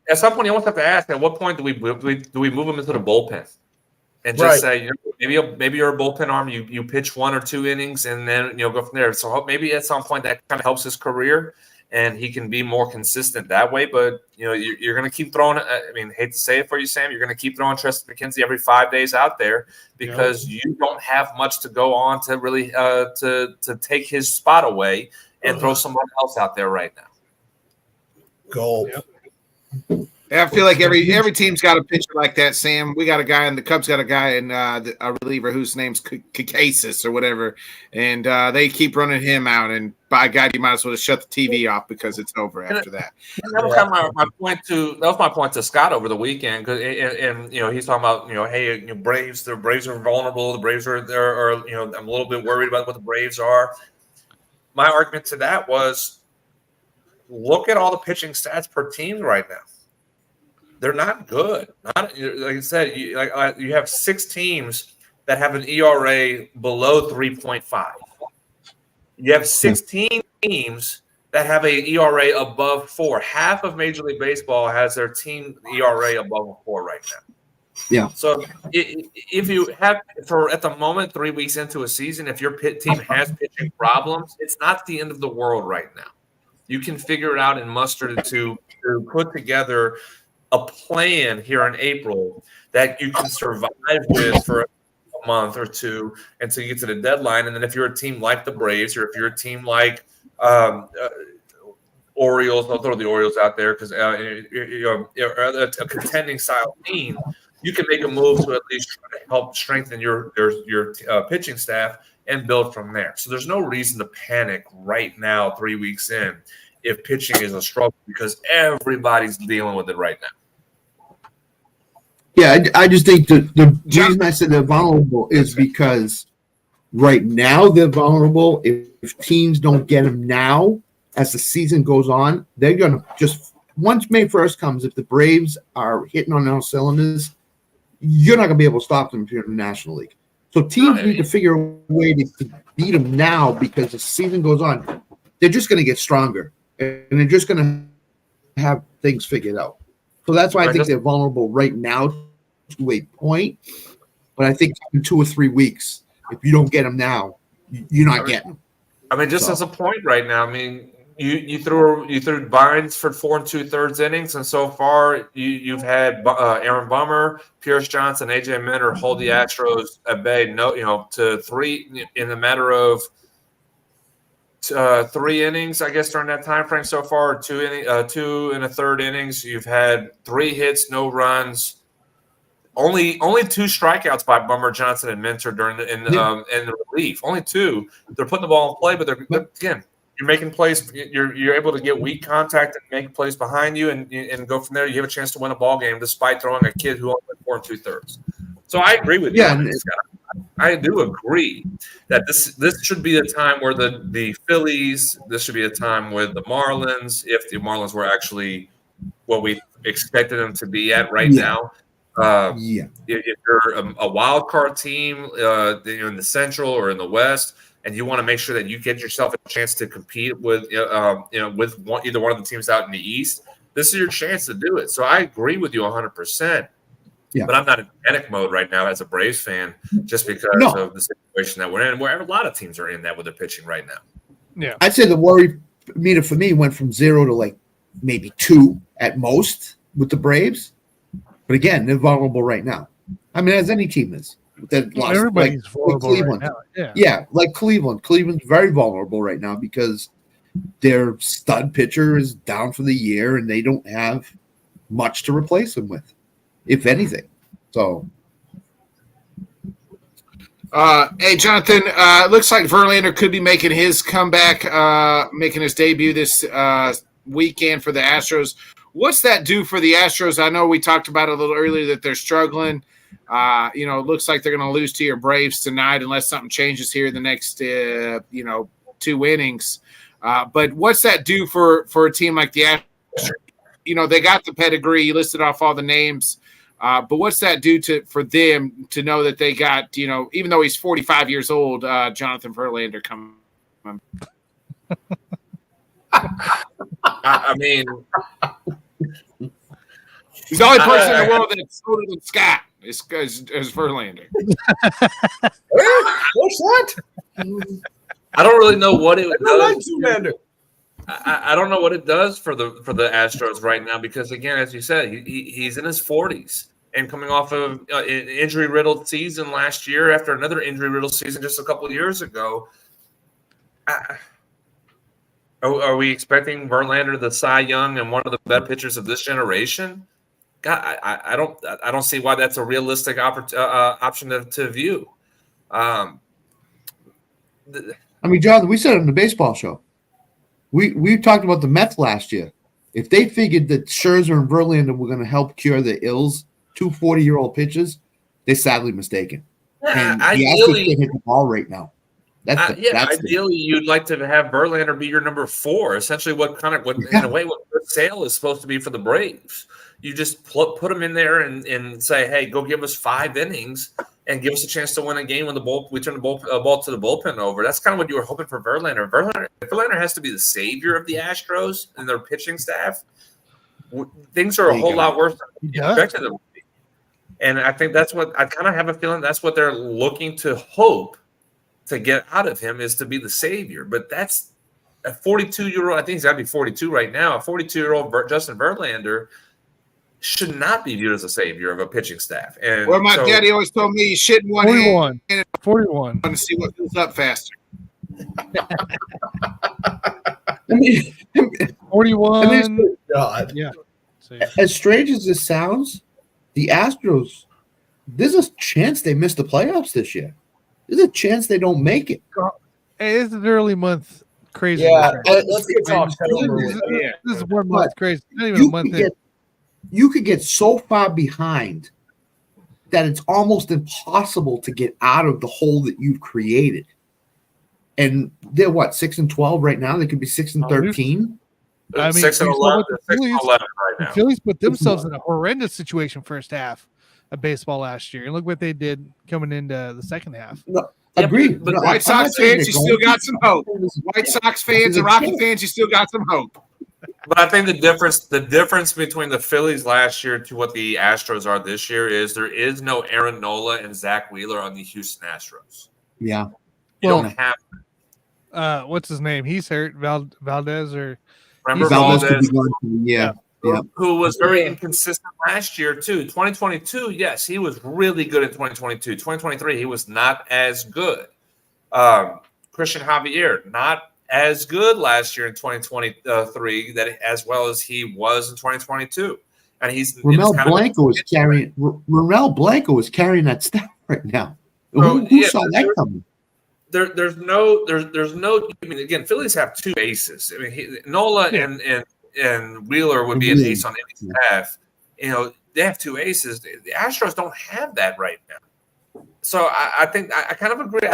almost have to ask, at what point do we move him into the bullpen? And just say, maybe you're a bullpen arm. You pitch 1 or 2 innings, and then go from there. So maybe at some point that kind of helps his career, and he can be more consistent that way. But you're going to keep throwing. I mean, hate to say it for you, Sam. You're going to keep throwing Tristan McKenzie every 5 days out there because you don't have much to go on to really to take his spot away and throw someone else out there right now. Goal. Yep. I feel like every team's got a pitcher like that, Sam. We got a guy, and the Cubs got a guy in a reliever whose name's Kakasis or whatever, and they keep running him out. And by God, you might as well just shut the TV off because it's over after that. That was kind of my point to Scott over the weekend, and he's talking about hey, Braves. The Braves are vulnerable. The Braves are there. I'm a little bit worried about what the Braves are. My argument to that was, look at all the pitching stats per team right now. They're not good. Like I said, you have 6 teams that have an ERA below 3.5. You have 16 teams that have an ERA above 4. Half of Major League Baseball has their team ERA above 4 right now. Yeah. So if you have, at the moment, 3 weeks into a season, if your team has pitching problems, it's not the end of the world right now. You can figure it out and muster it to put together a plan here in April that you can survive with for a month or 2 until you get to the deadline. And then if you're a team like the Braves, or if you're a team like Orioles, I'll throw the Orioles out there because a contending style team, you can make a move to at least try to help strengthen your pitching staff and build from there. So there's no reason to panic right now, 3 weeks in, if pitching is a struggle, because everybody's dealing with it right now. Yeah, I just think the reason I said they're vulnerable is because right now they're vulnerable. If teams don't get them now, as the season goes on, they're going to just – once May 1st comes, if the Braves are hitting on all cylinders, you're not going to be able to stop them if you're in the National League. So teams need to figure a way to beat them now, because as the season goes on, they're just going to get stronger, and they're just going to have things figured out. So that's why I think they're vulnerable right now to a point. But I think in 2 or 3 weeks, if you don't get them now, you're not getting them. I mean, just as a point right now, I mean, you threw Bynes for 4 2/3 innings, and so far you've had Aaron Bummer, Pierce Johnson, AJ Minter hold the Astros at bay, to 3 in a matter of 3 innings, I guess, during that time frame so far. 2 and a third innings. You've had 3 hits, no runs. Only 2 strikeouts by Bummer, Johnson, and Minter during in the relief. Only 2. They're putting the ball in play, but they're again, you're making plays. You're able to get weak contact and make plays behind you, and go from there. You have a chance to win a ball game despite throwing a kid who only went 4 2/3. So I agree with you. I do agree that this should be a time where the Phillies. This should be a time where the Marlins, if the Marlins were actually what we expected them to be at right now. If you're a wild card team, in the Central or in the West, and you want to make sure that you get yourself a chance to compete with either one of the teams out in the East, this is your chance to do it. So I agree with you 100%. Yeah. But I'm not in panic mode right now as a Braves fan, just because of the situation that we're in, where a lot of teams are in that with their pitching right now. Yeah, I'd say the worry meter for me went from 0 to like maybe 2 at most with the Braves. But again, they're vulnerable right now. I mean, as any team is. Everybody's vulnerable Cleveland. right now. Yeah, like Cleveland. Cleveland's very vulnerable right now because their stud pitcher is down for the year, and they don't have much to replace him with, if anything. So, hey, Jonathan, it looks like Verlander could be making his comeback, making his debut this weekend for the Astros. What's that do for the Astros? I know we talked about it a little earlier that they're struggling. It looks like they're going to lose to your Braves tonight unless something changes here in the next, 2 innings. But what's that do for a team like the Astros? They got the pedigree. You listed off all the names. But what's that do for them to know that they got, even though he's 45 years old, Jonathan Verlander coming? I mean, he's the only person in the world that's older than Scott is Verlander. What's that? I don't really know what it does. I don't know what it does for the Astros right now because, again, as you said, he's in his 40s and coming off of an injury-riddled season last year after another injury-riddled season just a couple of years ago. Are we expecting Verlander, the Cy Young, and one of the better pitchers of this generation? God, I don't see why that's a realistic option to view. I mean, Jonathan, we said it on the baseball show. We talked about the Mets last year. If they figured that Scherzer and Verlander were going to help cure the ills, 2 40-year-old pitchers, they're sadly mistaken. And ideally, he hit the ball right now. Ideally, you'd like to have Verlander be your number 4. Essentially, in a way, what Chris Sale is supposed to be for the Braves. You just put him in there and say, "Hey, go give us 5 innings and give us a chance to win a game when we turn the ball to the bullpen over." That's kind of what you were hoping for Verlander. Verlander has to be the savior of the Astros and their pitching staff. Things are a whole lot worse than you expected them to be. And I think that's what I kind of have a feeling that's what they're looking to hope to get out of him is to be the savior. But that's a 42-year-old. I think he's got to be 42 right now. A 42-year-old Justin Verlander should not be viewed as a savior of a pitching staff. And my daddy always told me you shouldn't want 41 to see what fills up faster. 41. God. Yeah. As strange as this sounds, the Astros, there's a chance they miss the playoffs this year. There's a chance they don't make it. Hey, it's an early month crazy. Yeah, let's get talking. This is 1 month crazy. Not even a month in. You could get so far behind that it's almost impossible to get out of the hole that you've created. And they're 6-12 right now. They could be 6-13. I mean, 6-11 right now. The Phillies put themselves in a horrendous situation first half of baseball last year. And look what they did coming into the second half. No, agreed. But White Sox fans, you still got some hope. White Sox fans and Rocky fans, you still got some hope. But I think the difference between the Phillies last year to what the Astros are this year is there is no Aaron Nola and Zach Wheeler on the Houston Astros. Yeah. You don't have what's his name? He's hurt. Valdez or remember Valdez? Yeah. Who was very inconsistent last year too. 2022, yes, he was really good in 2022. 2023, he was not as good. Christian Javier, not as good last year in 2023 that as well as he was in 2022. And he's Ramel Blanco is carrying that staff right now. So, Who saw that coming? There's no. I mean, again, Phillies have two aces. I mean, Nola and Wheeler would be an ace on any staff. You know, they have two aces. The Astros don't have that right now. So I think I kind of agree.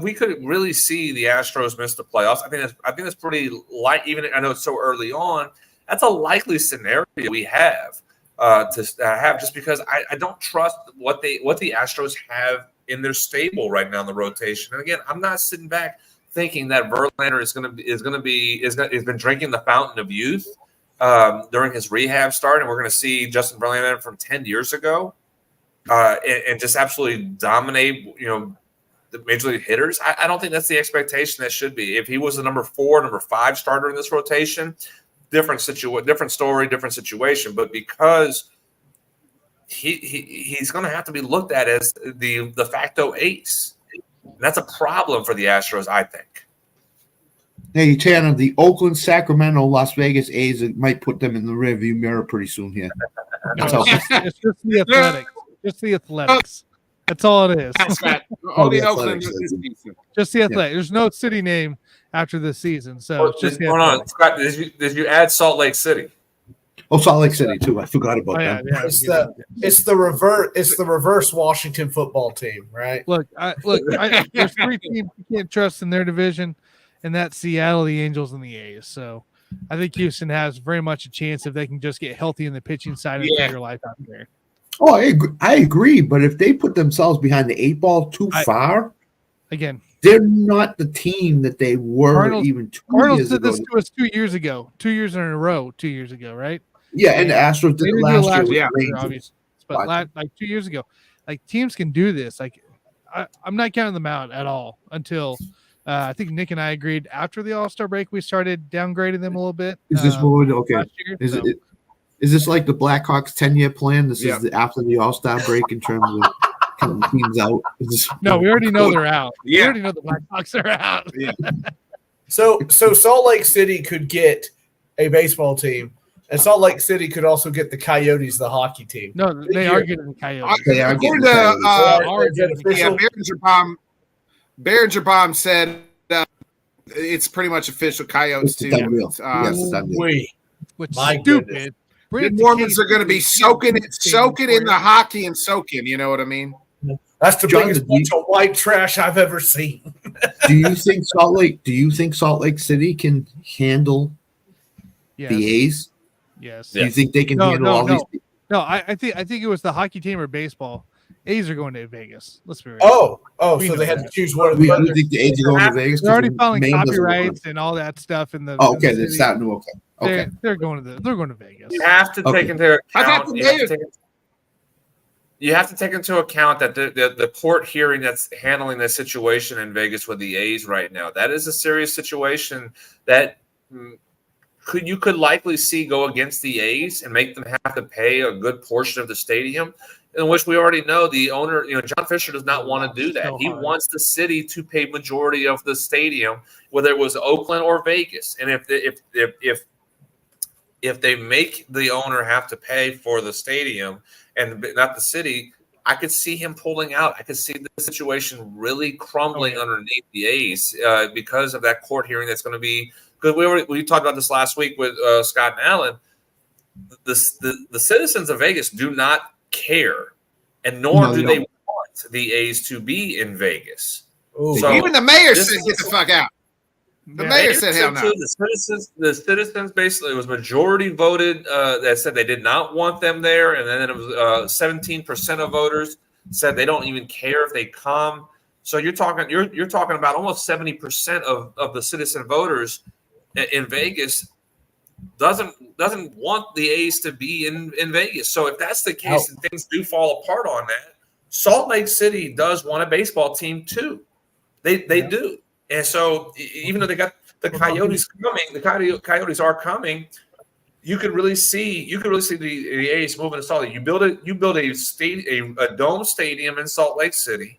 We could really see the Astros miss the playoffs. I think that's pretty light. Even I know it's so early on. That's a likely scenario we have to have, just because I don't trust what the Astros have in their stable right now in the rotation. And again, I'm not sitting back thinking that Verlander has been drinking the fountain of youth during his rehab start, and we're going to see Justin Verlander from 10 years ago and just absolutely dominate, the major league hitters. I don't think that's the expectation that should be. If he was the number 4, number 5 starter in this rotation, different story, different situation. But because he's going to have to be looked at as the de facto ace. And that's a problem for the Astros, I think. Hey, Tanner, the Oakland, Sacramento, Las Vegas A's might put them in the rearview mirror pretty soon here. It's just the athletics. Just the athletics. That's all it is. That's right. Only Oakland. Just the athletics. There's no city name after this season, so it's just hold on, Scott. Did you add Salt Lake City? Oh, Salt Lake City too. I forgot about that. Yeah. It's the reverse Washington football team, right? Look, there's 3 teams you can't trust in their division, and that's Seattle, the Angels, and the A's. So I think Houston has very much a chance if they can just get healthy in the pitching side and figure life out there. Oh, I agree. But if they put themselves behind the 8 ball too far, again, they're not the team that they were Cardinals, even 2 Cardinals years did ago. this to us 2 years ago. 2 years in a row. 2 years ago, right? Yeah, and the Astros did it last year. Obviously. But like 2 years ago, like teams can do this. Like I'm not counting them out at all until I think Nick and I agreed after the All-Star break we started downgrading them a little bit. Is this okay? Year, is this like the Blackhawks 10-year plan? This is after the All-Star break in terms of cutting teams out. No, we already know they're out. Yeah. We already know the Blackhawks are out. Yeah. So Salt Lake City could get a baseball team. And Salt Lake City could also get the Coyotes, the hockey team. No, they are getting the Coyotes. They are getting the Coyotes. Biringer said it's pretty much official. Coyotes too. Which My stupid. The Mormons are going to be soaking in the hockey and soaking. You know what I mean? That's the biggest bunch of white trash I've ever seen. Do you think Salt Lake City can handle the A's? Yes. Do you think they can handle all these? No, I think it was the hockey team or baseball. A's are going to Vegas. Let's be real. So they had to choose one of the other. You think the A's are going to Vegas? They're already filing copyrights and all that stuff in the. Oh, okay. They're starting to okay. They're going to Vegas. You have to take into account. You have to take into account that the court hearing that's handling this situation in Vegas with the A's right now. That is a serious situation that you could likely see go against the A's and make them have to pay a good portion of the stadium, in which we already know the owner, John Fisher does not want to do that. He wants the city to pay majority of the stadium, whether it was Oakland or Vegas. And if they make the owner have to pay for the stadium and not the city, I could see him pulling out. I could see the situation really crumbling underneath the A's because of that court hearing that's going to be. Because we talked about this last week with Scott and Allen. The citizens of Vegas do not care, and nor do they want the A's to be in Vegas. So even the mayor said, "Get the fuck out." The mayor said, "Hell no." The citizens basically, it was majority voted that said they did not want them there, and then it was 17% of voters said they don't even care if they come. So you're talking about almost 70% of the citizen voters in Vegas doesn't want the A's to be in Vegas. So if that's the case and things do fall apart on that, Salt Lake City does want a baseball team too. They do. And so even though they got the Coyotes coming, the Coyotes are coming, you could really see the A's moving to Salt Lake. You build a dome stadium in Salt Lake City.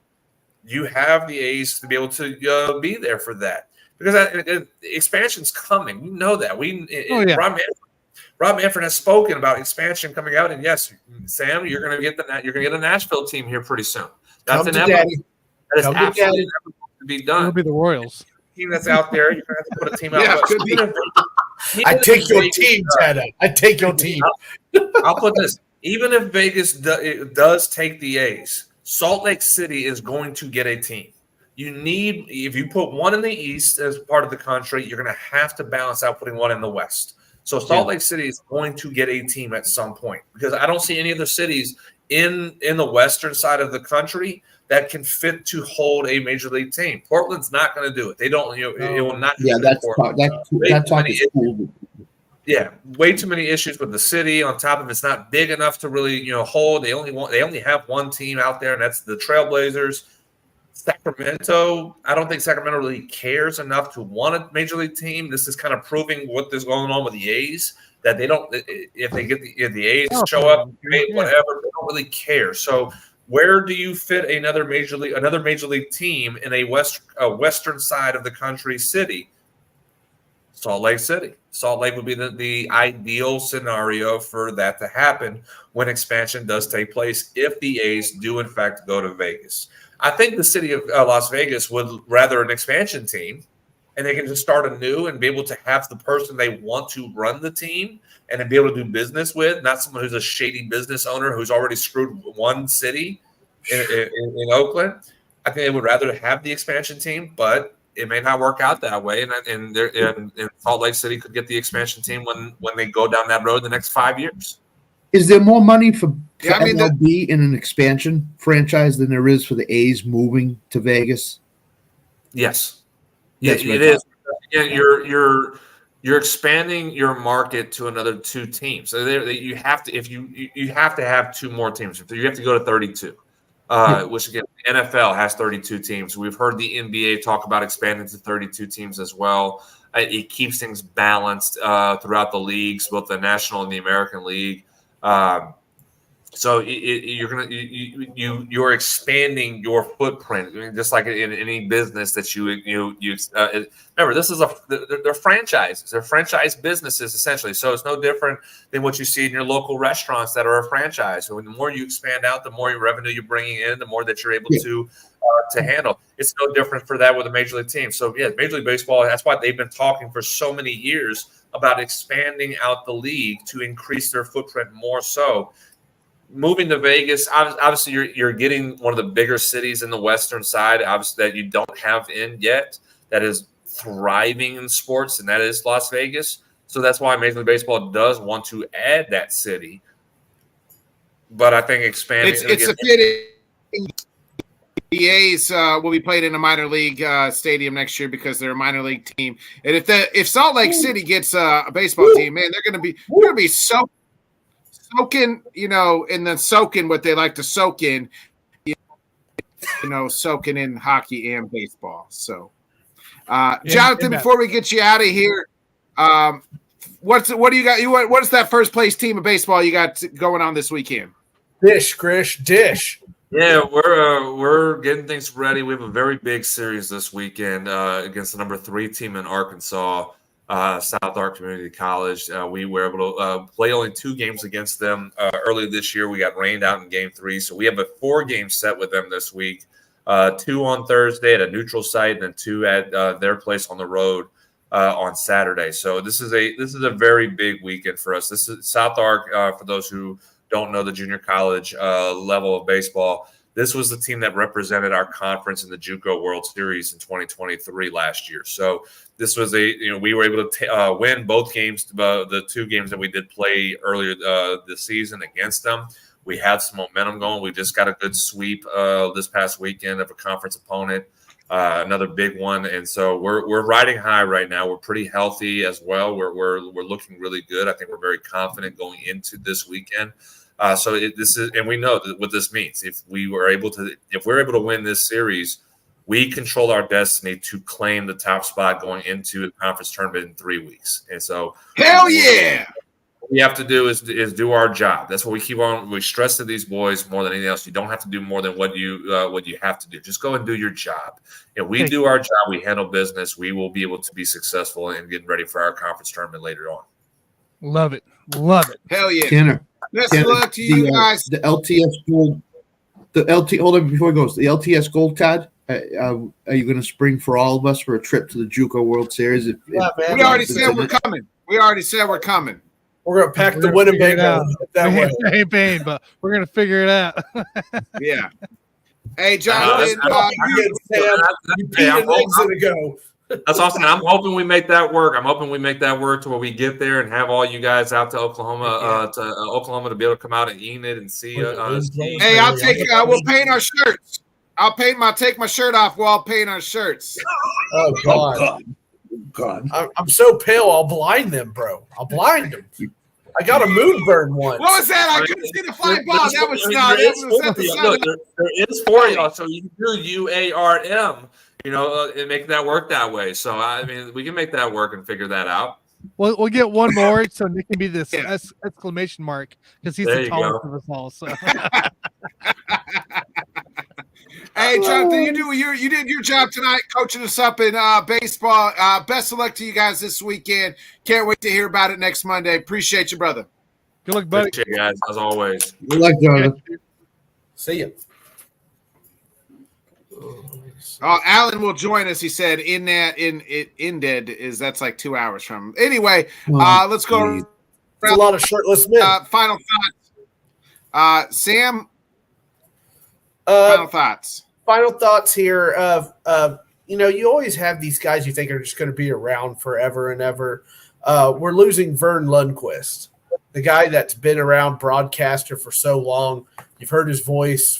You have the A's to be able to be there for that. because expansion's coming. You know that. Yeah. Rob Manfred has spoken about expansion coming out, and yes, Sam, you're going to get a Nashville team here pretty soon. That's Come to inevitable. daddy. That is Come to absolutely daddy. inevitable to be It'll done. be the Royals. Team that's out there, you're going to have to put a team out. Yeah, west. could be. I take your team, Tana. I take your team. I'll put this. Even if Vegas does take the A's, Salt Lake City is going to get a team. If you put one in the East as part of the country, you're going to have to balance out putting one in the West. So Salt Lake City is going to get a team at some point, because I don't see any other cities in the western side of the country that can fit to hold a major league team. Portland's not going to do it. They don't. It will not. Yeah, that's talk is cool. Yeah, way too many issues with the city. On top of it's not big enough to really hold. They only have one team out there, and that's the Trailblazers. Sacramento, I don't think Sacramento really cares enough to want a major league team. This is kind of proving what is going on with the A's, that they don't. If the A's show up, whatever, they don't really care. So where do you fit another major league team in a western side of the country city? Salt Lake City. Salt Lake would be the ideal scenario for that to happen when expansion does take place, if the A's do in fact go to Vegas. I think the city of Las Vegas would rather an expansion team, and they can just start anew and be able to have the person they want to run the team and then be able to do business with, not someone who's a shady business owner who's already screwed one city in Oakland. I think they would rather have the expansion team, but it may not work out that way. And Salt Lake City could get the expansion team when they go down that road in the next 5 years. Is there more money for MLB in an expansion franchise than there is for the A's moving to Vegas? Yes. Yes, it is. Again, you're expanding your market to another two teams. So you have to you have to have two more teams. So you have to go to 32. Which again, the NFL has 32 teams. We've heard the NBA talk about expanding to 32 teams as well. It keeps things balanced throughout the leagues, both the National and the American League. So you're expanding your footprint. I mean, just like in any business that you remember, they're franchises. They're franchise businesses essentially. So it's no different than what you see in your local restaurants that are a franchise. So the more you expand out, the more revenue you're bringing in, the more that you're able to handle. It's no different for that with a major league team. So yeah, Major League Baseball. That's why they've been talking for so many years about expanding out the league to increase their footprint more so. Moving to Vegas, obviously you're getting one of the bigger cities in the western side, obviously, that you don't have in yet, that is thriving in sports, and that is Las Vegas. So that's why Major League Baseball does want to add that city. But I think expanding it's a fitting. The A's will be played in a minor league stadium next year because they're a minor league team. And if Salt Lake City gets a baseball team, man, they're going to be so soaking, and then soaking what they like to soak in, soaking in hockey and baseball. So, Jonathan, before we get you out of here, what do you got? What's that first place team of baseball you got going on this weekend? Dish, Grish, dish. Yeah, we're getting things ready. We have a very big series this weekend against the number 3 team in Arkansas. South Ark Community College. We were able to play only 2 games against them earlier this year. We got rained out in game 3, so we have a 4-game set with them this week. 2 on Thursday at a neutral site, and then 2 at their place on the road on Saturday. So this is a very big weekend for us. This is South Ark. For those who don't know the junior college level of baseball, this was the team that represented our conference in the JUCO World Series in 2023 last year. So this was we were able to win both games, the 2 games that we did play earlier this season against them. We have some momentum going. We just got a good sweep this past weekend of a conference opponent, another big one, and so we're riding high right now. We're pretty healthy as well. We're looking really good. I think we're very confident going into this weekend. So this is, and we know what this means. If we're able to win this series, we control our destiny to claim the top spot going into the conference tournament in 3 weeks. And so, hell yeah, we have to do is do our job. That's what we keep on. We stress to these boys more than anything else. You don't have to do more than what you have to do. Just go and do your job. If we do our job, we handle business. We will be able to be successful in getting ready for our conference tournament later on. Love it. Love it. Hell yeah. Tanner, Best of luck to you guys. The LTS Gold. Hold on before it goes. The LTS Gold card. Are you going to spring for all of us for a trip to the JUCO World Series? Yeah, man. We already said we're coming. We're going to pack the Winnebago that way. I ain't paying, but we're going to figure it out. Yeah. Hey, Jonathan. You beat an exit ago. That's awesome. I'm hoping we make that work. I'm hoping we make that work to where we get there and have all you guys out to Oklahoma, to be able to come out and Enid and see. Hey, I'll take. We'll paint our shirts. Take my shirt off while paint our shirts. Oh God. I'm so pale. I'll blind them, bro. I'll blind them. I got a moon burn once. What was that? I couldn't see the flying ball. That was not. There is for y'all. So you do UARM. And make that work that way. So I mean, we can make that work and figure that out. We'll get one more, so Nick can be this exclamation mark because he's the tallest of us all. So. Hey, Jonathan, you did your job tonight, coaching us up in baseball. Best of luck to you guys this weekend. Can't wait to hear about it next Monday. Appreciate you, brother. Good luck, buddy. Appreciate you guys, as always. Good luck, Jonathan. See you. Alan will join us. He said that's like 2 hours from. Anyway, let's go. There's a lot of shirtless men. Final thoughts. Sam. Final thoughts. Final thoughts here. You always have these guys you think are just going to be around forever and ever. We're losing Vern Lundquist, the guy that's been around, broadcaster for so long. You've heard his voice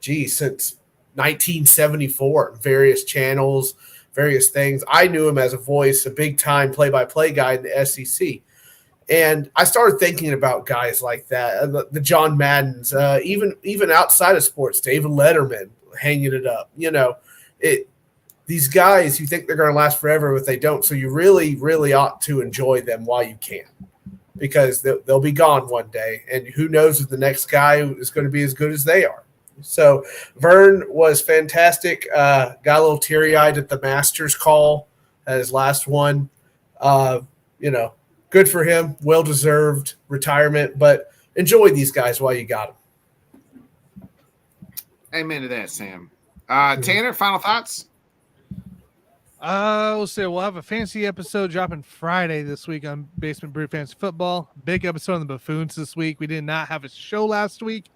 since 1974, various channels, various things. I knew him as a voice, a big-time play-by-play guy in the SEC. And I started thinking about guys like that, the John Maddens, even outside of sports, David Letterman hanging it up. These guys, you think they're going to last forever, but they don't. So you really, really ought to enjoy them while you can, because they'll be gone one day. And who knows if the next guy is going to be as good as they are. So Vern was fantastic. Got a little teary-eyed at the Masters call at his last one. Good for him. Well-deserved retirement. But enjoy these guys while you got them. Amen to that, Sam. Tanner, final thoughts? We'll say we'll have a fantasy episode dropping Friday this week on Basement Brew Fantasy Football. Big episode on the Buffoons this week. We did not have a show last week.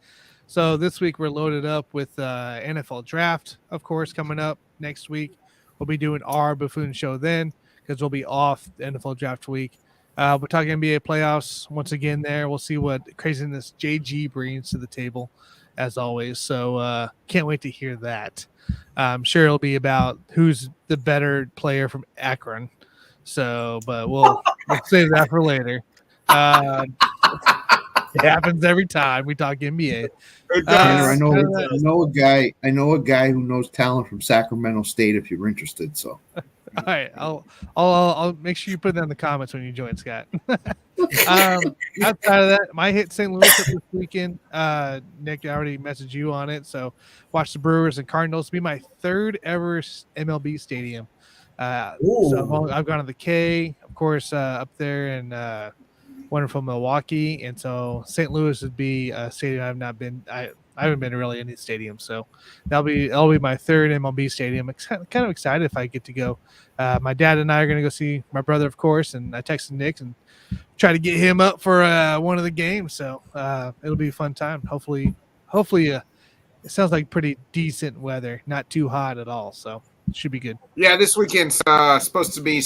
So this week we're loaded up with NFL Draft, of course, coming up next week. We'll be doing our Buffoon show then because we'll be off the NFL Draft week. We're talking NBA playoffs once again there. We'll see what craziness JG brings to the table, as always. So can't wait to hear that. I'm sure it'll be about who's the better player from Akron. But we'll save that for later. It happens every time we talk NBA. I know a guy who knows talent from Sacramento State. If you're interested, so. All right, I'll make sure you put that in the comments when you join, Scott. Outside of that, my hit St. Louis this weekend. Nick, I already messaged you on it. So watch the Brewers and Cardinals. It'll be my third ever MLB stadium. So I've gone to the K, of course, up there in wonderful Milwaukee, and so St. Louis would be a stadium I've not been. I haven't been to really any stadium, so that'll be my third MLB stadium. Kind of excited if I get to go. My dad and I are going to go see my brother, of course, and I texted Nick and try to get him up for one of the games. So it'll be a fun time. Hopefully, it sounds like pretty decent weather, not too hot at all. So it should be good. Yeah, this weekend's supposed to be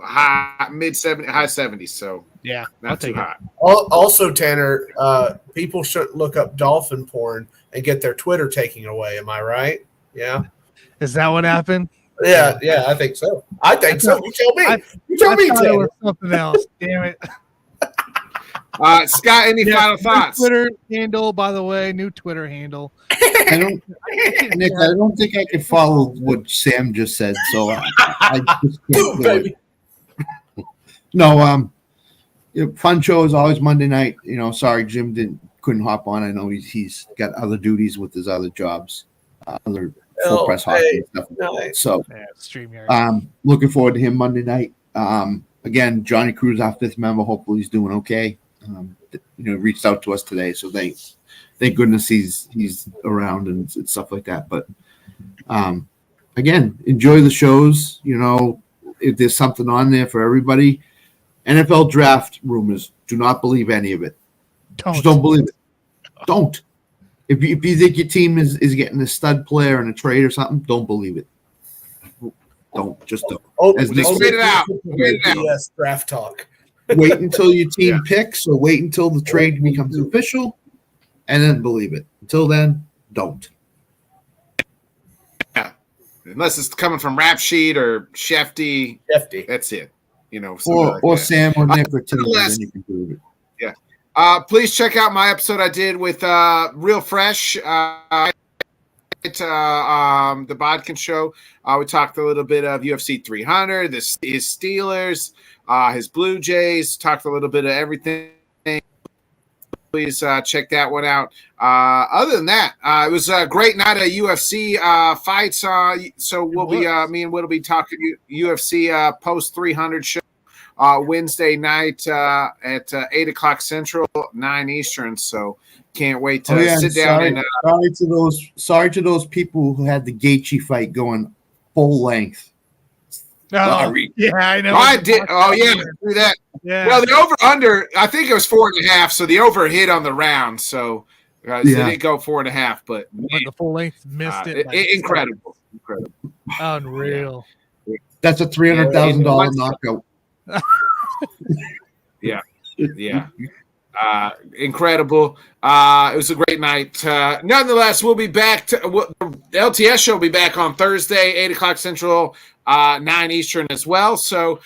high 70s. So yeah, not too hot. Also, Tanner, people shouldn't look up dolphin porn and get their Twitter taken away. Am I right? Yeah. Is that what happened? Yeah, I think so. You tell me. You tell me, Tanner. It was Tanner. something else. Damn it. Scott, any final thoughts? Twitter handle, by the way, new Twitter handle. I don't think I can follow what Sam just said, so I just can't do it. No, fun show is always Monday night. Sorry Jim couldn't hop on. I know he's got other duties with his other jobs, other full press hockey and stuff. Nice. So StreamYard. looking forward to him Monday night. Again, Johnny Cruz, our 5th member. Hopefully he's doing okay. Reached out to us today, so thank goodness he's around and stuff like that. But again, enjoy the shows. If there's something on there for everybody. NFL draft rumors, do not believe any of it. Just don't believe it. Don't. If you think your team is getting a stud player in a trade or something, don't believe it. Don't. Just don't. Just wait it out. Yes, draft talk. Wait until your team picks, or wait until the trade becomes official, and then believe it. Until then, don't. Yeah. Unless it's coming from Rap Sheet or Shefty. That's it. Or Sam or Nick or Tim, then you can believe it. Yeah. Please check out my episode I did with Real Fresh. The Bodkin Show. We talked a little bit of UFC 300, his Steelers, his Blue Jays. Talked a little bit of everything. Please check that one out. Other than that, it was a great night of UFC fights. So we'll be me and Will will be talking UFC post 300 show Wednesday night at 8:00 Central, 9 Eastern. So can't wait to sit down and sorry to those people who had the Gaethje fight going full length. Sorry. Yeah, I know. I did. Oh yeah, do that. Yeah. Well, the over under, I think it was 4.5. So the over hit on the round. So they didn't go 4.5, but the full length missed it. Incredible. Unreal. That's a $300,000 knockout. Yeah. Incredible. It was a great night. Nonetheless, we'll be back. The LTS show will be back on Thursday, 8:00 Central, 9 Eastern as well. So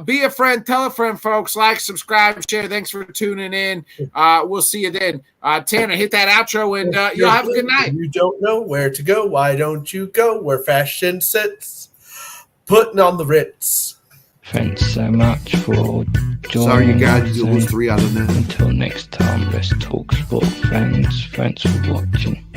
be a friend, tell a friend, folks. Like, subscribe, share. Thanks for tuning in. We'll see you then. Tanner, hit that outro, and y'all have a good night. You don't know where to go. Why don't you go where fashion sits? Putting on the Ritz. Thanks so much for joining. Sorry, you guys, you us, lose 3 out of 9. Until next time, let's talk sport, friends. Thanks for watching.